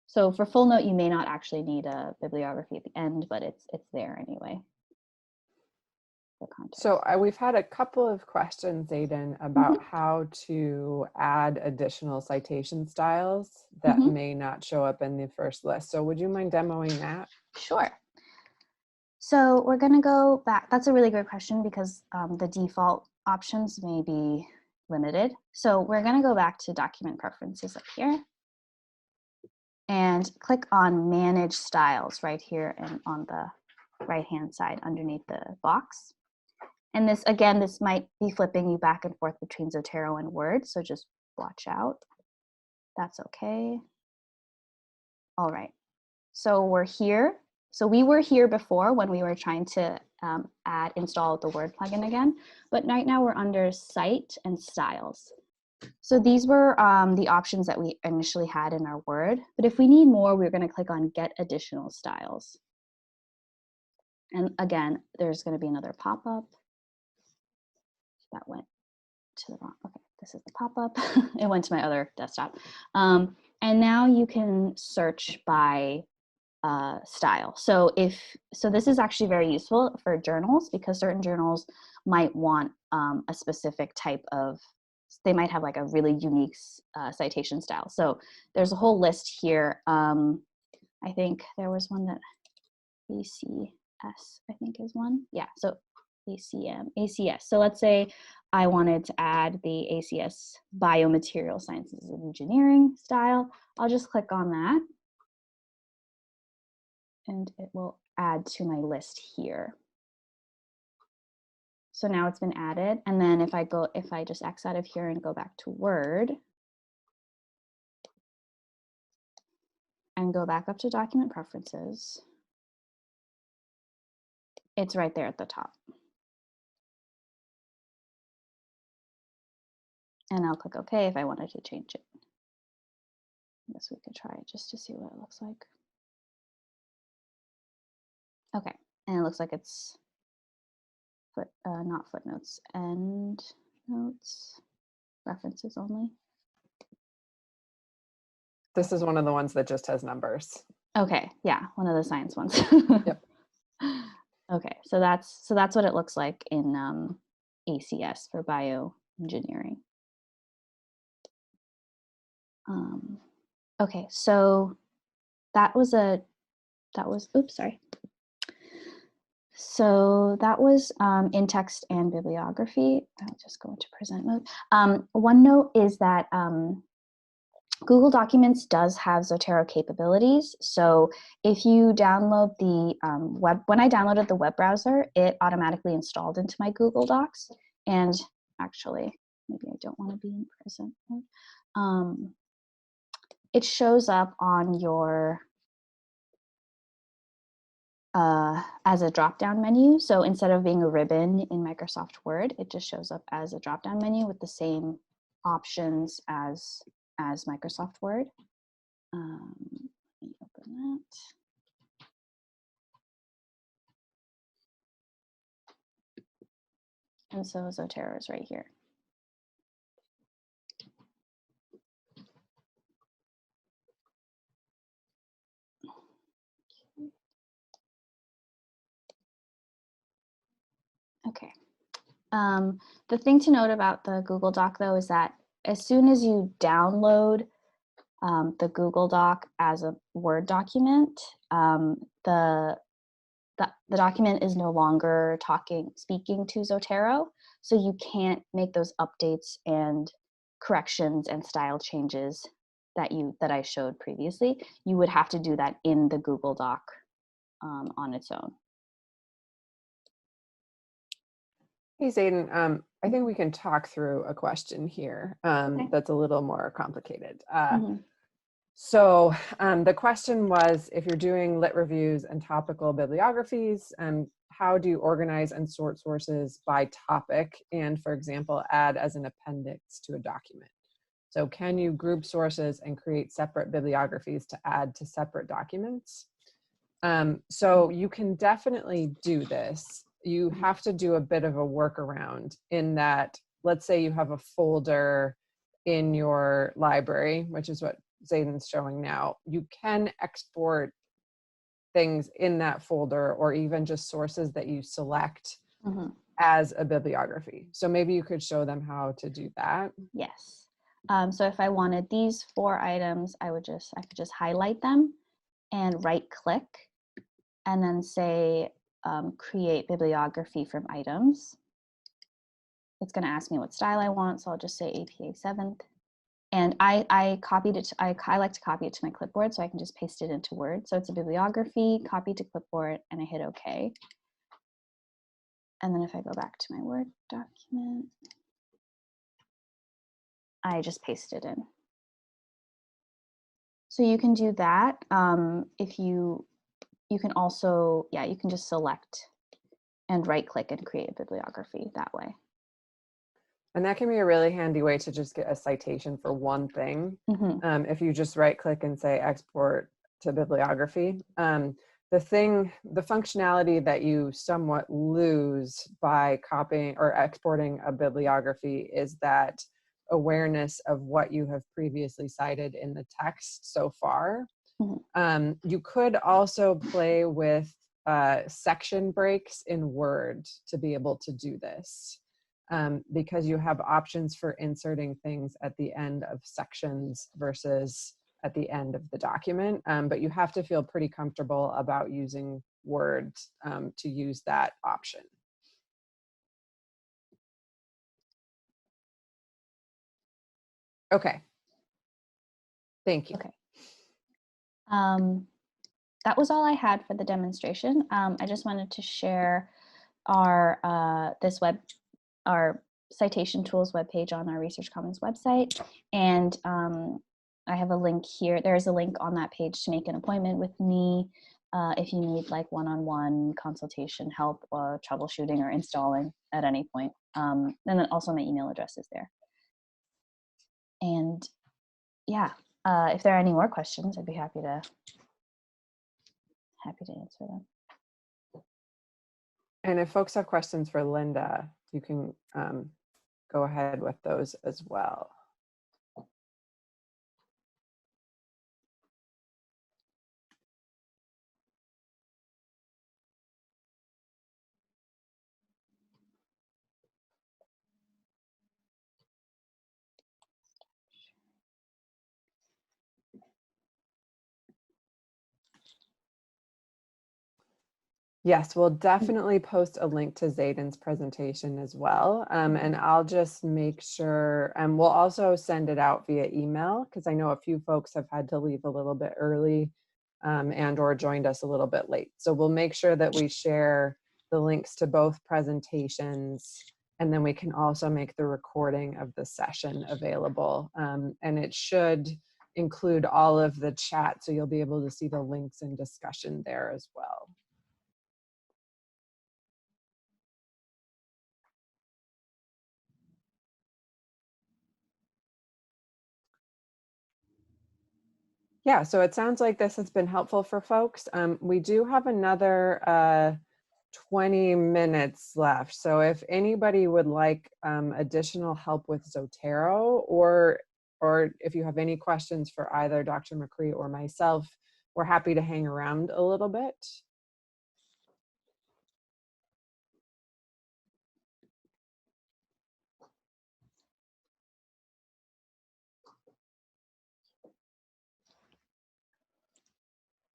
So for full note, you may not actually need a bibliography at the end, but it's there anyway. For context. So we've had a couple of questions, Aiden, about how to add additional citation styles that may not show up in the first list. So would you mind demoing that? Sure. So we're going to go back. That's a really good question because the default options may be limited. So we're going to go back to document preferences up here and click on manage styles right here and on the right hand side underneath the box. And this, again, this might be flipping you back and forth between Zotero and Word, so just watch out. That's okay. All right, so we're here. So we were here before when we were trying to install the Word plugin again, but right now we're under Cite and Styles. So these were the options that we initially had in our Word, but if we need more, we're going to click on Get Additional Styles. And again, there's going to be another pop-up. That went to the wrong, okay, this is the pop-up. It went to my other desktop. And now you can search by style. So this is actually very useful for journals because certain journals might want a specific type of, they might have like a really unique citation style. So there's a whole list here. I think there was one that ACS, I think is one. Yeah, so ACS. So let's say I wanted to add the ACS Biomaterial Sciences and Engineering style. I'll just click on that and it will add to my list here. So now it's been added. And then if I just X out of here and go back to Word and go back up to document preferences, it's right there at the top. And I'll click OK if I wanted to change it. I guess we could try it just to see what it looks like. Okay, and it looks like it's not footnotes, end notes, references only. This is one of the ones that just has numbers. Okay, yeah, one of the science ones. Yep. Okay, so that's what it looks like in ACS for bioengineering. Okay, so oops, sorry. So that was in text and bibliography. I'll just go into present mode. One note is that Google Documents does have Zotero capabilities. So if you download the when I downloaded the web browser, it automatically installed into my Google Docs. And actually, maybe I don't want to be in present mode. It shows up on your as a drop-down menu. So instead of being a ribbon in Microsoft Word, it just shows up as a drop-down menu with the same options as Microsoft Word. Let me open that. And so Zotero is right here. Okay. The thing to note about the Google Doc, though, is that as soon as you download the Google Doc as a Word document, the document is no longer speaking to Zotero, so you can't make those updates and corrections and style changes that I showed previously. You would have to do that in the Google Doc on its own. Hey, Zayden, I think we can talk through a question here Okay. that's a little more complicated. Mhm. So the question was, if you're doing lit reviews and topical bibliographies, how do you organize and sort sources by topic and, for example, add as an appendix to a document? So can you group sources and create separate bibliographies to add to separate documents? So you can definitely do this. You have to do a bit of a workaround in that, let's say you have a folder in your library, which is what Zayden's showing now. You can export things in that folder or even just sources that you select Mhm. as a bibliography. So maybe you could show them how to do that. Yes. So if I wanted these 4 items, I could just highlight them and right click and then say create bibliography from items. It's going to ask me what style I want, so I'll just say APA 7th. And I copied it. I like to copy it to my clipboard, so I can just paste it into Word. So it's a bibliography, copy to clipboard, and I hit OK. And then if I go back to my Word document, I just paste it in. So you can do that. If you can also, yeah, you can just select and right click and create a bibliography that way. And that can be a really handy way to just get a citation for one thing. If you just right click and say export to bibliography. The functionality that you somewhat lose by copying or exporting a bibliography is that awareness of what you have previously cited in the text so far. You could also play with section breaks in Word to be able to do this. Because you have options for inserting things at the end of sections versus at the end of the document. But you have to feel pretty comfortable about using Word to use that option. Okay. Thank you. Okay. That was all I had for the demonstration. I just wanted to share our our citation tools webpage on our Research Commons website. And I have a link here. There is a link on that page to make an appointment with me if you need like one-on-one consultation help or troubleshooting or installing at any point. And then also my email address is there. And yeah, if there are any more questions, I'd be happy to answer them. And if folks have questions for Linda, you can go ahead with those as well. Yes, we'll definitely post a link to Zayden's presentation as well. And I'll just make sure, and we'll also send it out via email because I know a few folks have had to leave a little bit early and or joined us a little bit late. So we'll make sure that we share the links to both presentations, and then we can also make the recording of the session available. And it should include all of the chat, so you'll be able to see the links and discussion there as well. Yeah, so it sounds like this has been helpful for folks. We do have another 20 minutes left. So if anybody would like additional help with Zotero, or if you have any questions for either Dr. McCree or myself, we're happy to hang around a little bit.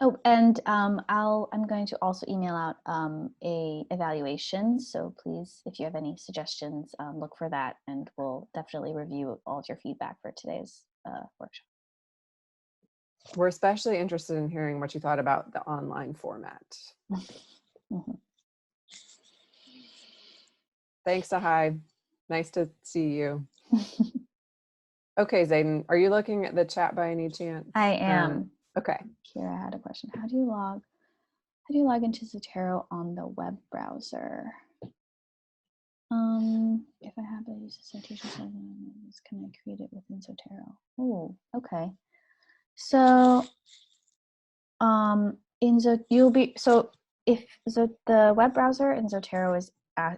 Oh, and I'm going to also email out a evaluation. So please, if you have any suggestions, look for that, and we'll definitely review all of your feedback for today's workshop. We're especially interested in hearing what you thought about the online format. Mhm. Thanks, Ahai. Nice to see you. Okay, Zayden, are you looking at the chat by any chance? I am. Okay. Kira had a question. How do you log into Zotero on the web browser? If I have to use a citation, can I create it within Zotero? Oh, okay. So, if the web browser in Zotero is,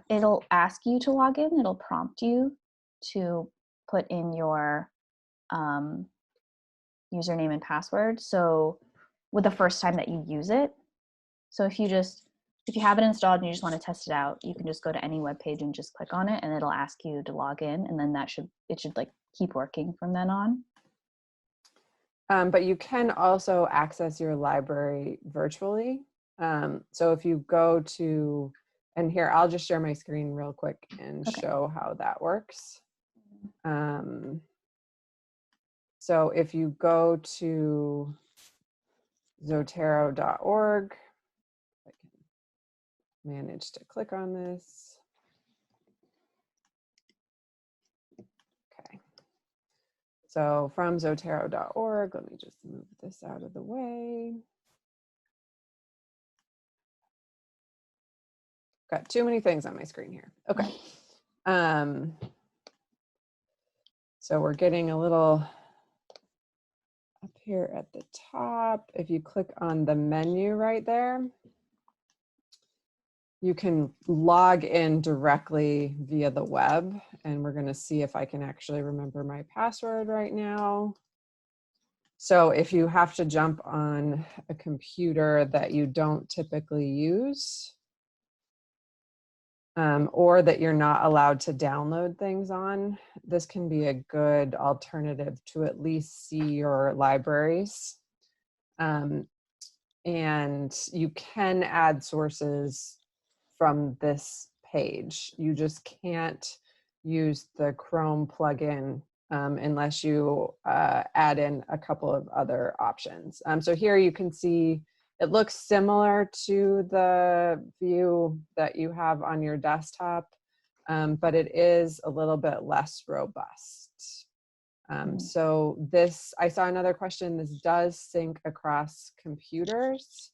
it'll ask you to log in. It'll prompt you to put in your username and password. So, with the first time that you use it. So if you have it installed and you just want to test it out, you can just go to any web page and just click on it, and it'll ask you to log in, and then it should like keep working from then on. But you can also access your library virtually. So if you go to, and here, I'll just share my screen real quick and show how that works. So if you go to zotero.org, I can manage to click on this. Okay. So from zotero.org, let me just move this out of the way. Got too many things on my screen here. Okay. So we're getting a little up here at the top. If you click on the menu right there, you can log in directly via the web, and we're going to see if I can actually remember my password right now. So if you have to jump on a computer that you don't typically use, or that you're not allowed to download things on, this can be a good alternative to at least see your libraries. And you can add sources from this page. You just can't use the Chrome plugin unless you add in a couple of other options. So here you can see it looks similar to the view that you have on your desktop, but it is a little bit less robust. So this, I saw another question, this does sync across computers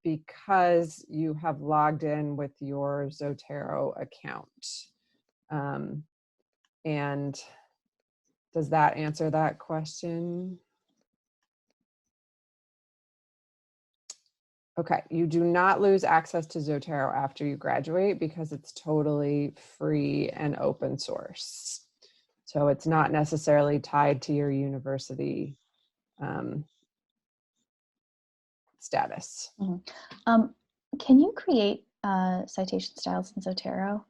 because you have logged in with your Zotero account. And does that answer that question? Okay, you do not lose access to Zotero after you graduate because it's totally free and open source. So it's not necessarily tied to your university status. Mm-hmm. Can you create citation styles in Zotero?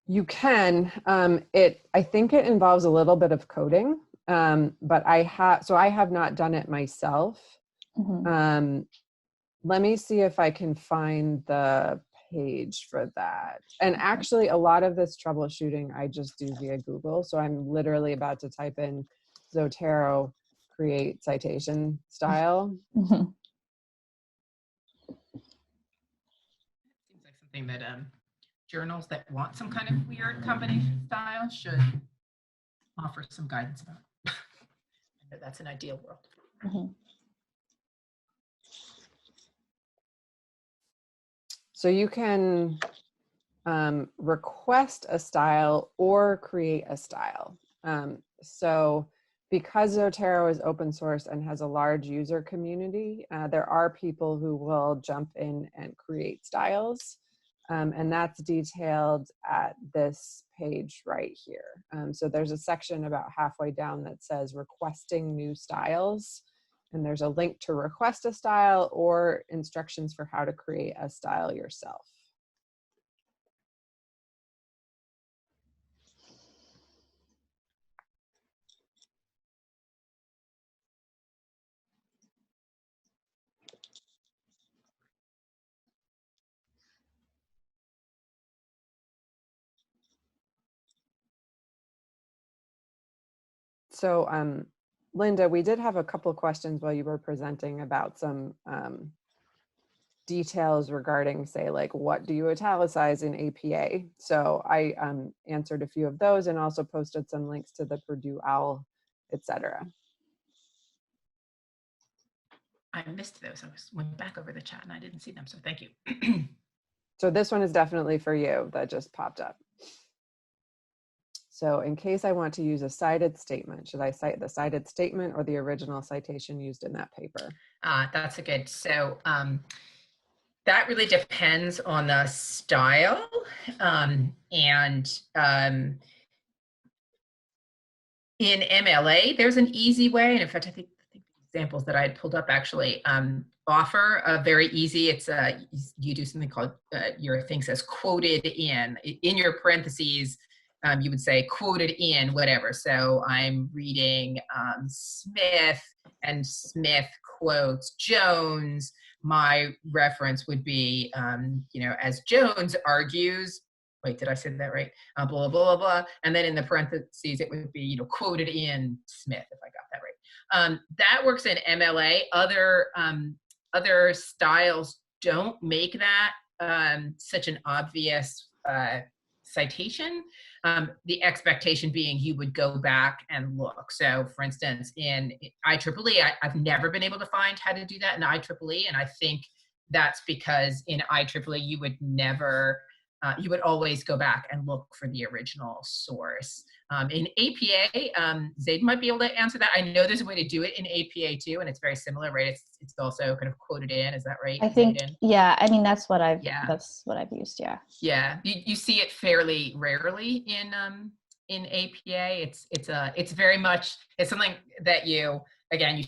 You can. I think it involves a little bit of coding, but I have not done it myself. Mm-hmm. Let me see if I can find the page for that. And actually, a lot of this troubleshooting I just do via Google. So I'm literally about to type in Zotero create citation style. Mm-hmm. Seems like something that journals that want some kind of weird combination style should offer some guidance about. I know that's an ideal world. Mm-hmm. So you can request a style or create a style. So because Zotero is open source and has a large user community, there are people who will jump in and create styles. And that's detailed at this page right here. So there's a section about halfway down that says requesting new styles. And there's a link to request a style or instructions for how to create a style yourself. So Linda, we did have a couple of questions while you were presenting about some details regarding, say, like, what do you italicize in APA? So I answered a few of those and also posted some links to the Purdue OWL, etc. I missed those. Went back over the chat and I didn't see them, so thank you. So this one is definitely for you, that just popped up. So in case I want to use a cited statement, should I cite the cited statement or the original citation used in that paper? That's a good, so that really depends on the style. In MLA, there's an easy way. And in fact, I think the examples that I had pulled up actually offer a very easy, it's you do something called, your thing says quoted in your parentheses, you would say quoted in whatever. So I'm reading Smith, and Smith quotes Jones. My reference would be, as Jones argues, wait, did I say that right? Blah, blah, blah, blah. And then in the parentheses, it would be, quoted in Smith, if I got that right. That works in MLA. Other styles don't make that such an obvious citation. The expectation being you would go back and look. So for instance, in IEEE, I've never been able to find how to do that in IEEE. And I think that's because in IEEE, you would never, you would always go back and look for the original source. In APA, Zaid might be able to answer that. I know there's a way to do it in APA too, and it's very similar, right? It's also kind of quoted in, is that right? I think, yeah, I mean, that's what I've used, yeah. Yeah, you see it fairly rarely in APA. It's very much, it's something that you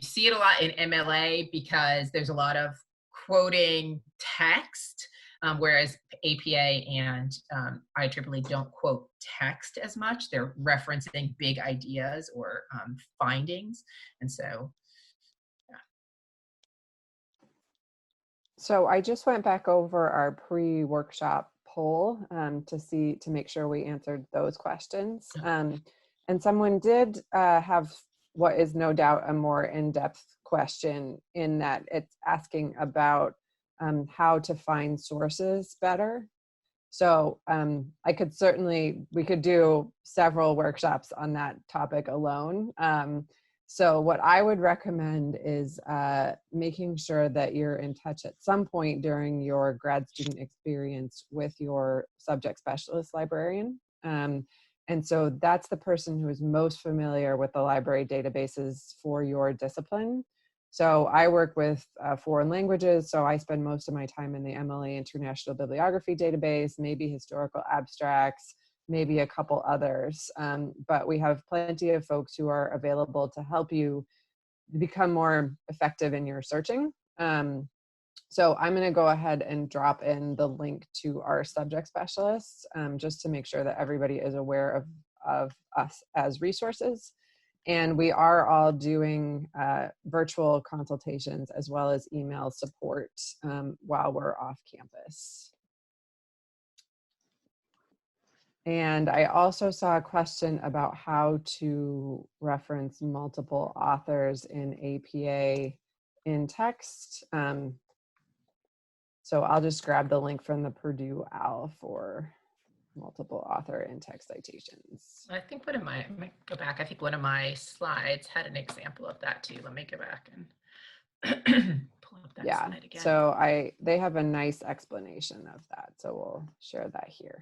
see it a lot in MLA because there's a lot of quoting text. Whereas APA and IEEE don't quote text as much. They're referencing big ideas or findings. And so, yeah. So I just went back over our pre-workshop poll to make sure we answered those questions. And someone did have what is no doubt a more in-depth question, in that it's asking about how to find sources better. So we could do several workshops on that topic alone. So what I would recommend is making sure that you're in touch at some point during your grad student experience with your subject specialist librarian. And so that's the person who is most familiar with the library databases for your discipline. So I work with foreign languages, so I spend most of my time in the MLA International Bibliography database, maybe historical abstracts, maybe a couple others. But we have plenty of folks who are available to help you become more effective in your searching. So I'm going to go ahead and drop in the link to our subject specialists, just to make sure that everybody is aware of us as resources. And we are all doing virtual consultations as well as email support while we're off campus. And I also saw a question about how to reference multiple authors in APA in text. So I'll just grab the link from the Purdue OWL for multiple author in text citations. I think let me go back. I think one of my slides had an example of that too. Let me go back and pull up that slide again. So they have a nice explanation of that. So we'll share that here.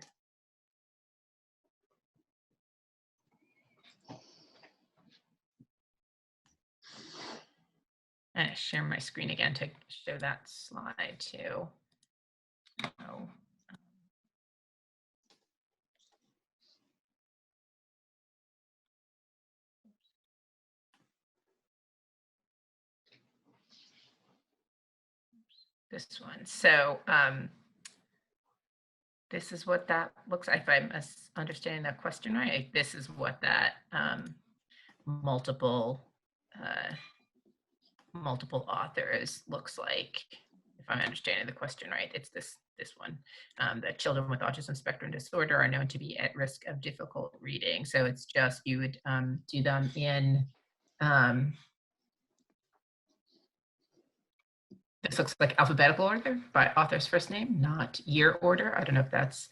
And share my screen again to show that slide too. Oh. This one. So this is what that looks like. If I'm understanding that question right, this is what that multiple authors looks like. If I'm understanding the question right, it's this one. That children with autism spectrum disorder are known to be at risk of difficult reading. So it's just, you would do them in This looks like alphabetical order by author's first name, not year order. I don't know if that's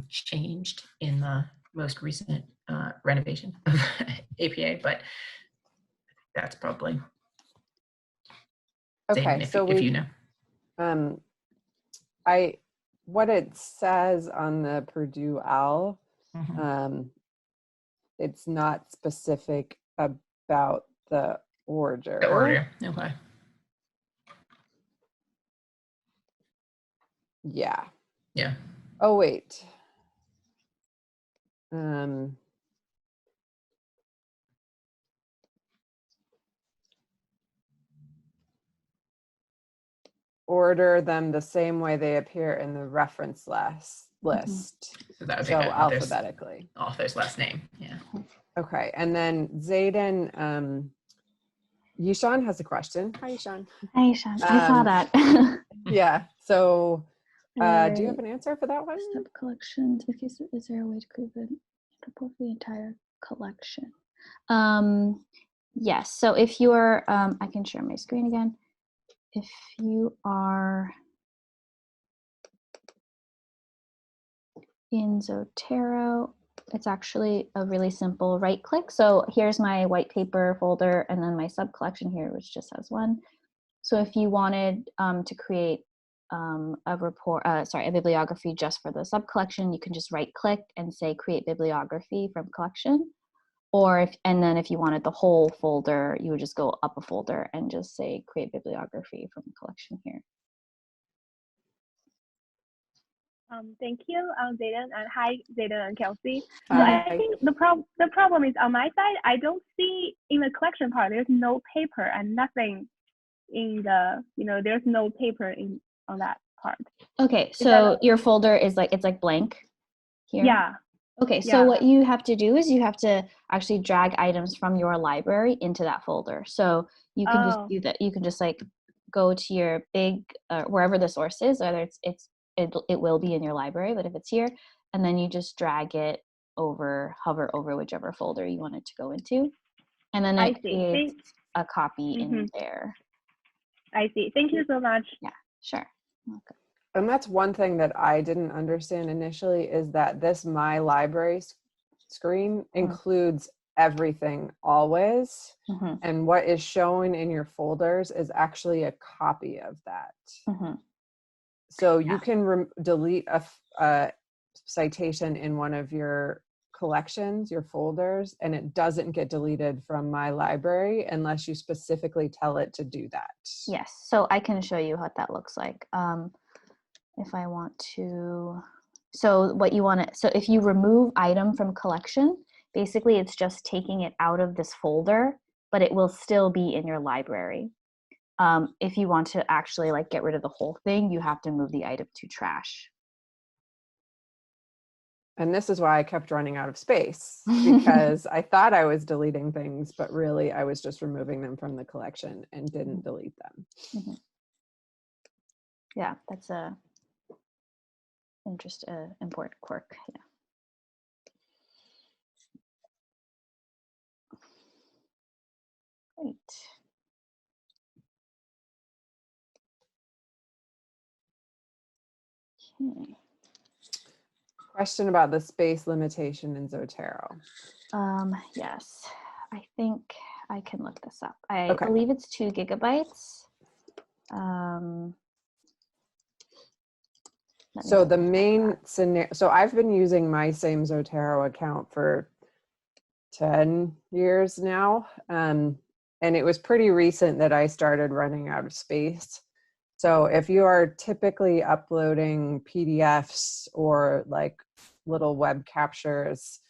changed in the most recent renovation of APA, but that's probably Okay, if, so if you know. What it says on the Purdue OWL, it's not specific about the order. The order, okay. Yeah. Yeah. Oh, wait. Order them the same way they appear in the reference list. So that would be So the alphabetically. Author's last name, yeah. Okay, and then Zayden, Yishan has a question. Hi, Yishan. Hi, Sean. I saw that. Yeah, so do you have an answer for that one? Sub collections. Is there a way to create the entire collection? Yes. So if you're, I can share my screen again. If you are in Zotero, it's actually a really simple right click. So here's my white paper folder and then my sub collection here, which just has one. So if you wanted to create a bibliography just for the sub collection, you can just right click and say create bibliography from collection. Or then if you wanted the whole folder, you would just go up a folder and just say create bibliography from collection here. Thank you, Zayden, and hi, Zayden and Kelsey. Hi. So I think the problem is on my side, I don't see in the collection part, there's no paper and nothing in the, there's no paper on that part. Okay, so your folder is it's like blank here? Yeah. Okay, so what you have to do is you have to actually drag items from your library into that folder. So you can just do that. You can just go to your big, wherever the source is, whether it will be in your library, but if it's here, and then you just drag it over, hover over whichever folder you want it to go into. And then it creates a copy in there. I see. Thank you so much. Yeah, sure. Okay. And that's one thing that I didn't understand initially, is that this My Library screen includes everything always. And what is shown in your folders is actually a copy of that. So you can delete a citation in one of your collections, your folders, and it doesn't get deleted from My Library unless you specifically tell it to do that. Yes, so I can show you what that looks like. If I want to, so if you remove item from collection, basically it's just taking it out of this folder, but it will still be in your library. If you want to actually get rid of the whole thing, you have to move the item to trash. And this is why I kept running out of space, because I thought I was deleting things, but really I was just removing them from the collection and didn't delete them. Yeah, that's a important quirk. Yeah. Great. Okay. Question about the space limitation in Zotero. Yes, I think I can look this up. I believe it's 2 gigabytes. So the main scenario, so I've been using my same Zotero account for 10 years now. And it was pretty recent that I started running out of space. So if you are typically uploading PDFs or little web captures,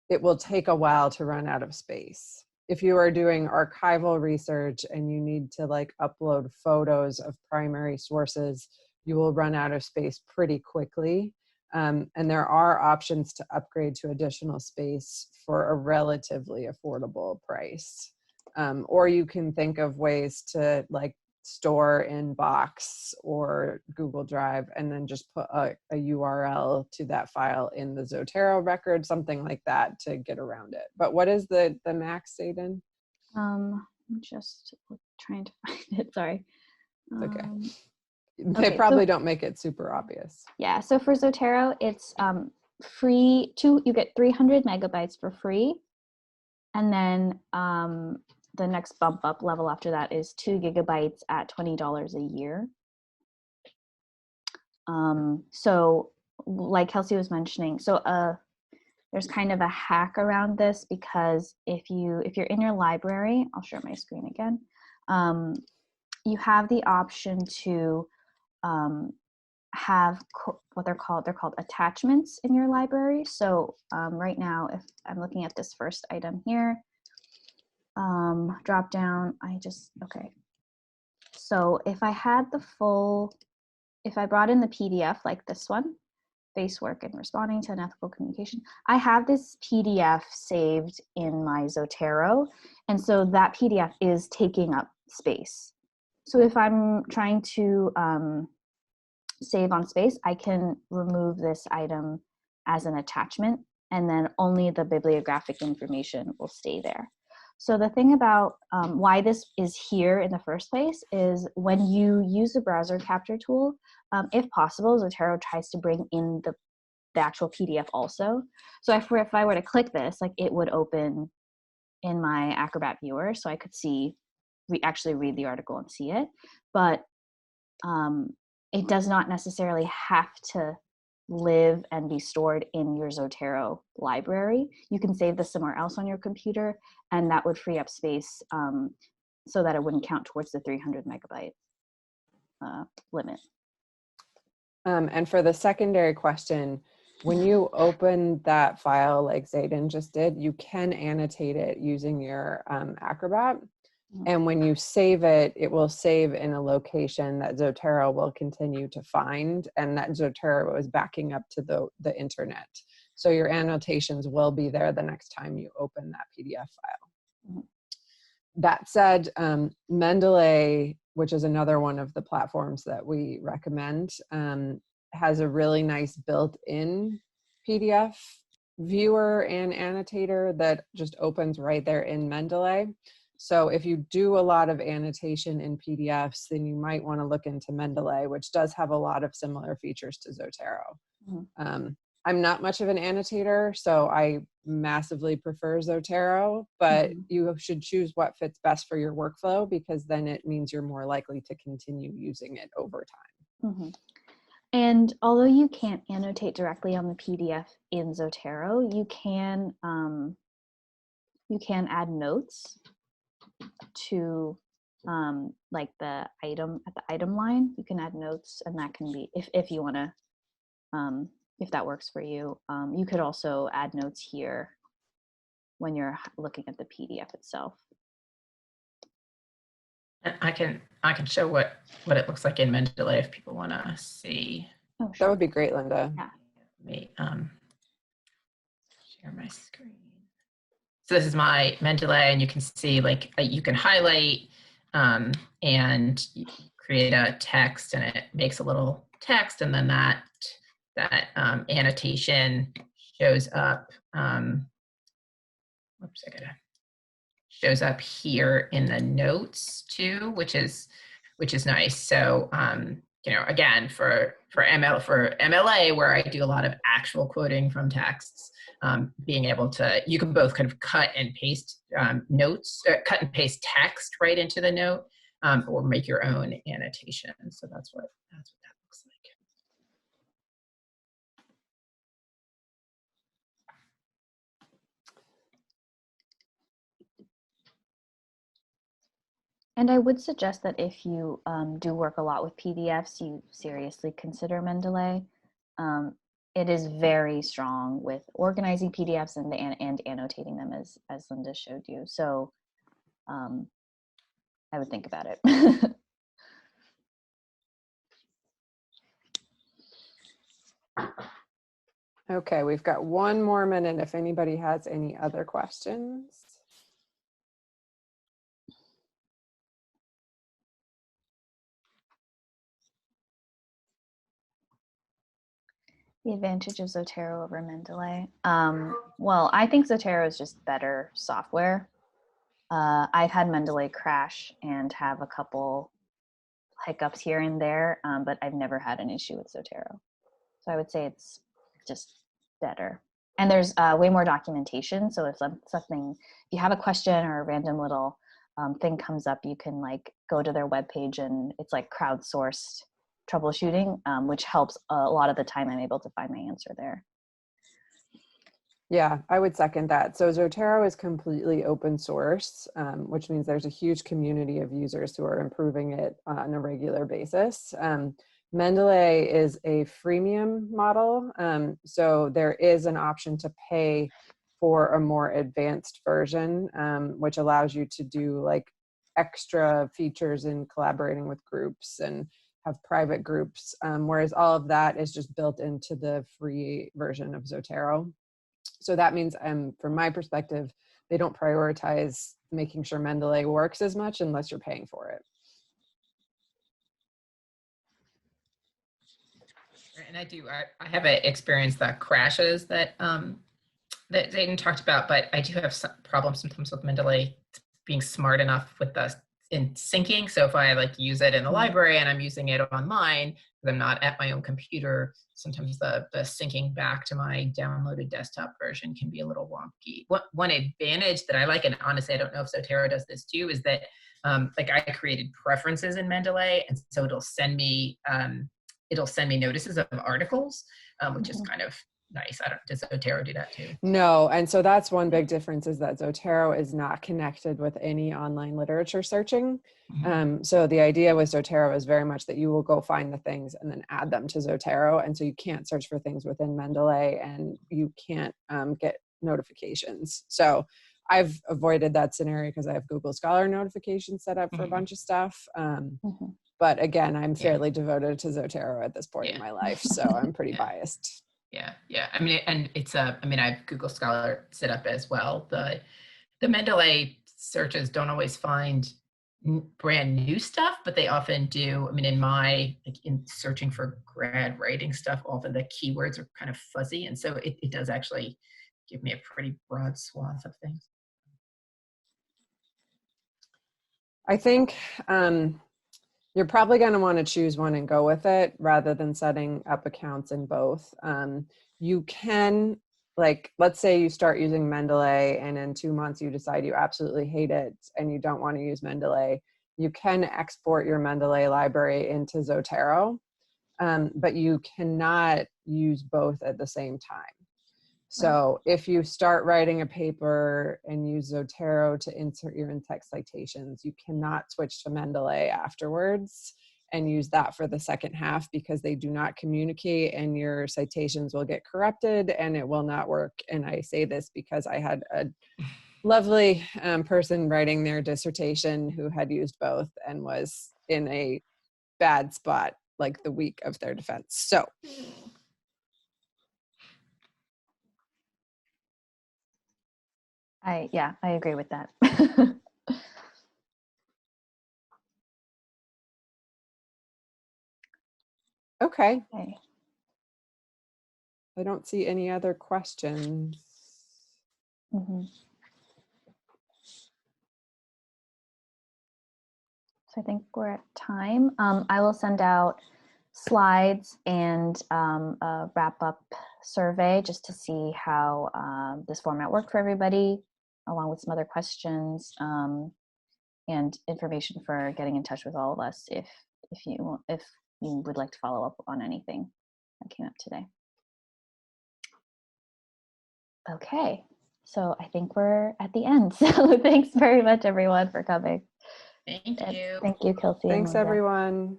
it will take a while to run out of space. If you are doing archival research and you need to upload photos of primary sources, you will run out of space pretty quickly. And there are options to upgrade to additional space for a relatively affordable price. Or you can think of ways to store in Box or Google Drive and then just put a URL to that file in the Zotero record, something like that to get around it. But what is the max, Zayden? I'm just trying to find it, sorry. It's okay. Um, They okay, probably so- don't make it super obvious. Yeah, so for Zotero, it's free. You get 300 megabytes for free. And then the next bump up level after that is 2 gigabytes at $20 a year. So like Kelsey was mentioning, so there's kind of a hack around this, because if you're in your library, I'll share my screen again. You have the option to have what they're called attachments in your library. So right now, if I'm looking at this first item here, drop down, okay. So if I had if I brought in the PDF like this one, base work and responding to unethical communication, I have this PDF saved in my Zotero. And so that PDF is taking up space. So if I'm trying to save on space, I can remove this item as an attachment, and then only the bibliographic information will stay there. So the thing about why this is here in the first place is when you use the browser capture tool, if possible, Zotero tries to bring in the actual PDF also. So if I were to click this, like, it would open in my Acrobat viewer, so I could actually read the article and see it. But it does not necessarily have to live and be stored in your Zotero library. You can save this somewhere else on your computer, and that would free up space so that it wouldn't count towards the 300 megabyte limit. And for the secondary question, when you open that file like Zayden just did, you can annotate it using your Acrobat. And when you save it, it will save in a location that Zotero will continue to find, and that Zotero is backing up to the internet. So your annotations will be there the next time you open that PDF file. That said, Mendeley, which is another one of the platforms that we recommend, has a really nice built-in PDF viewer and annotator that just opens right there in Mendeley. So if you do a lot of annotation in PDFs, then you might want to look into Mendeley, which does have a lot of similar features to Zotero. I'm not much of an annotator, so I massively prefer Zotero, but you should choose what fits best for your workflow, because then it means you're more likely to continue using it over time. And although you can't annotate directly on the PDF in Zotero, you can add notes to like the item at the item line. You can add notes, and that can be, if you want to, if that works for you. You could also add notes here when you're looking at the PDF itself. And I can show what it looks like in Mendeley if people want to see. Oh, sure. That would be great, Linda. Yeah. Let me share my screen. So this is my Mendeley, and you can see, like, you can highlight and you create a text, and it makes a little text, and then that annotation shows up. Shows up here in the notes too, which is nice. So again, for MLA, where I do a lot of actual quoting from texts, being able to, you can both kind of cut and paste notes, cut and paste text right into the note, or make your own annotation. So that's what that looks like. And I would suggest that if you do work a lot with PDFs, you seriously consider Mendeley. It is very strong with organizing PDFs and annotating them, as Linda showed you. So I would think about it. Okay, we've got one more minute if anybody has any other questions. The advantage of Zotero over Mendeley. Well, I think Zotero is just better software. I've had Mendeley crash and have a couple hiccups here and there, but I've never had an issue with Zotero. So I would say it's just better. And there's way more documentation. So if something, if you have a question or a random little thing comes up, you can like go to their webpage, and it's like crowdsourced troubleshooting, which helps a lot of the time. I'm able to find my answer there. Yeah, I would second that. So Zotero is completely open source, which means there's a huge community of users who are improving it on a regular basis. Mendeley is a freemium model, so there is an option to pay for a more advanced version, which allows you to do like extra features in collaborating with groups and have private groups, whereas all of that is just built into the free version of Zotero. So that means, from my perspective, they don't prioritize making sure Mendeley works as much unless you're paying for it. And I have an experience that crashes that that Zayden talked about, but I do have some problems sometimes with Mendeley being smart enough with in syncing. So if I like use it in the library and I'm using it online, because I'm not at my own computer, sometimes the syncing back to my downloaded desktop version can be a little wonky. One advantage that I like, and honestly, I don't know if Zotero does this too, is that like I created preferences in Mendeley, and so it'll send me notices of articles, which is kind of nice. Does Zotero do that too? No, and so that's one big difference, is that Zotero is not connected with any online literature searching. So the idea with Zotero is very much that you will go find the things and then add them to Zotero, and so you can't search for things within Mendeley, and you can't get notifications. So I've avoided that scenario because I have Google Scholar notifications set up for a bunch of stuff. But again, I'm fairly devoted to Zotero at this point in my life, so I'm pretty biased. Yeah. I mean, and it's I have Google Scholar set up as well. The Mendeley searches don't always find brand new stuff, but they often do. I mean, in searching for grad writing stuff, often the keywords are kind of fuzzy, and so it does actually give me a pretty broad swath of things. I think you're probably going to want to choose one and go with it rather than setting up accounts in both. You can, like, let's say you start using Mendeley and in 2 months you decide you absolutely hate it and you don't want to use Mendeley. You can export your Mendeley library into Zotero, but you cannot use both at the same time. So if you start writing a paper and use Zotero to insert your in-text citations, you cannot switch to Mendeley afterwards and use that for the second half, because they do not communicate and your citations will get corrupted and it will not work. And I say this because I had a lovely person writing their dissertation who had used both and was in a bad spot like the week of their defense. So I agree with that. Okay. I don't see any other questions. So I think we're at time. I will send out slides and a wrap-up survey just to see how this format worked for everybody, along with some other questions and information for getting in touch with all of us if you would like to follow up on anything that came up today. Okay, so I think we're at the end. So thanks very much, everyone, for coming. Thank you. Thank you, Kelsey. Thanks, everyone.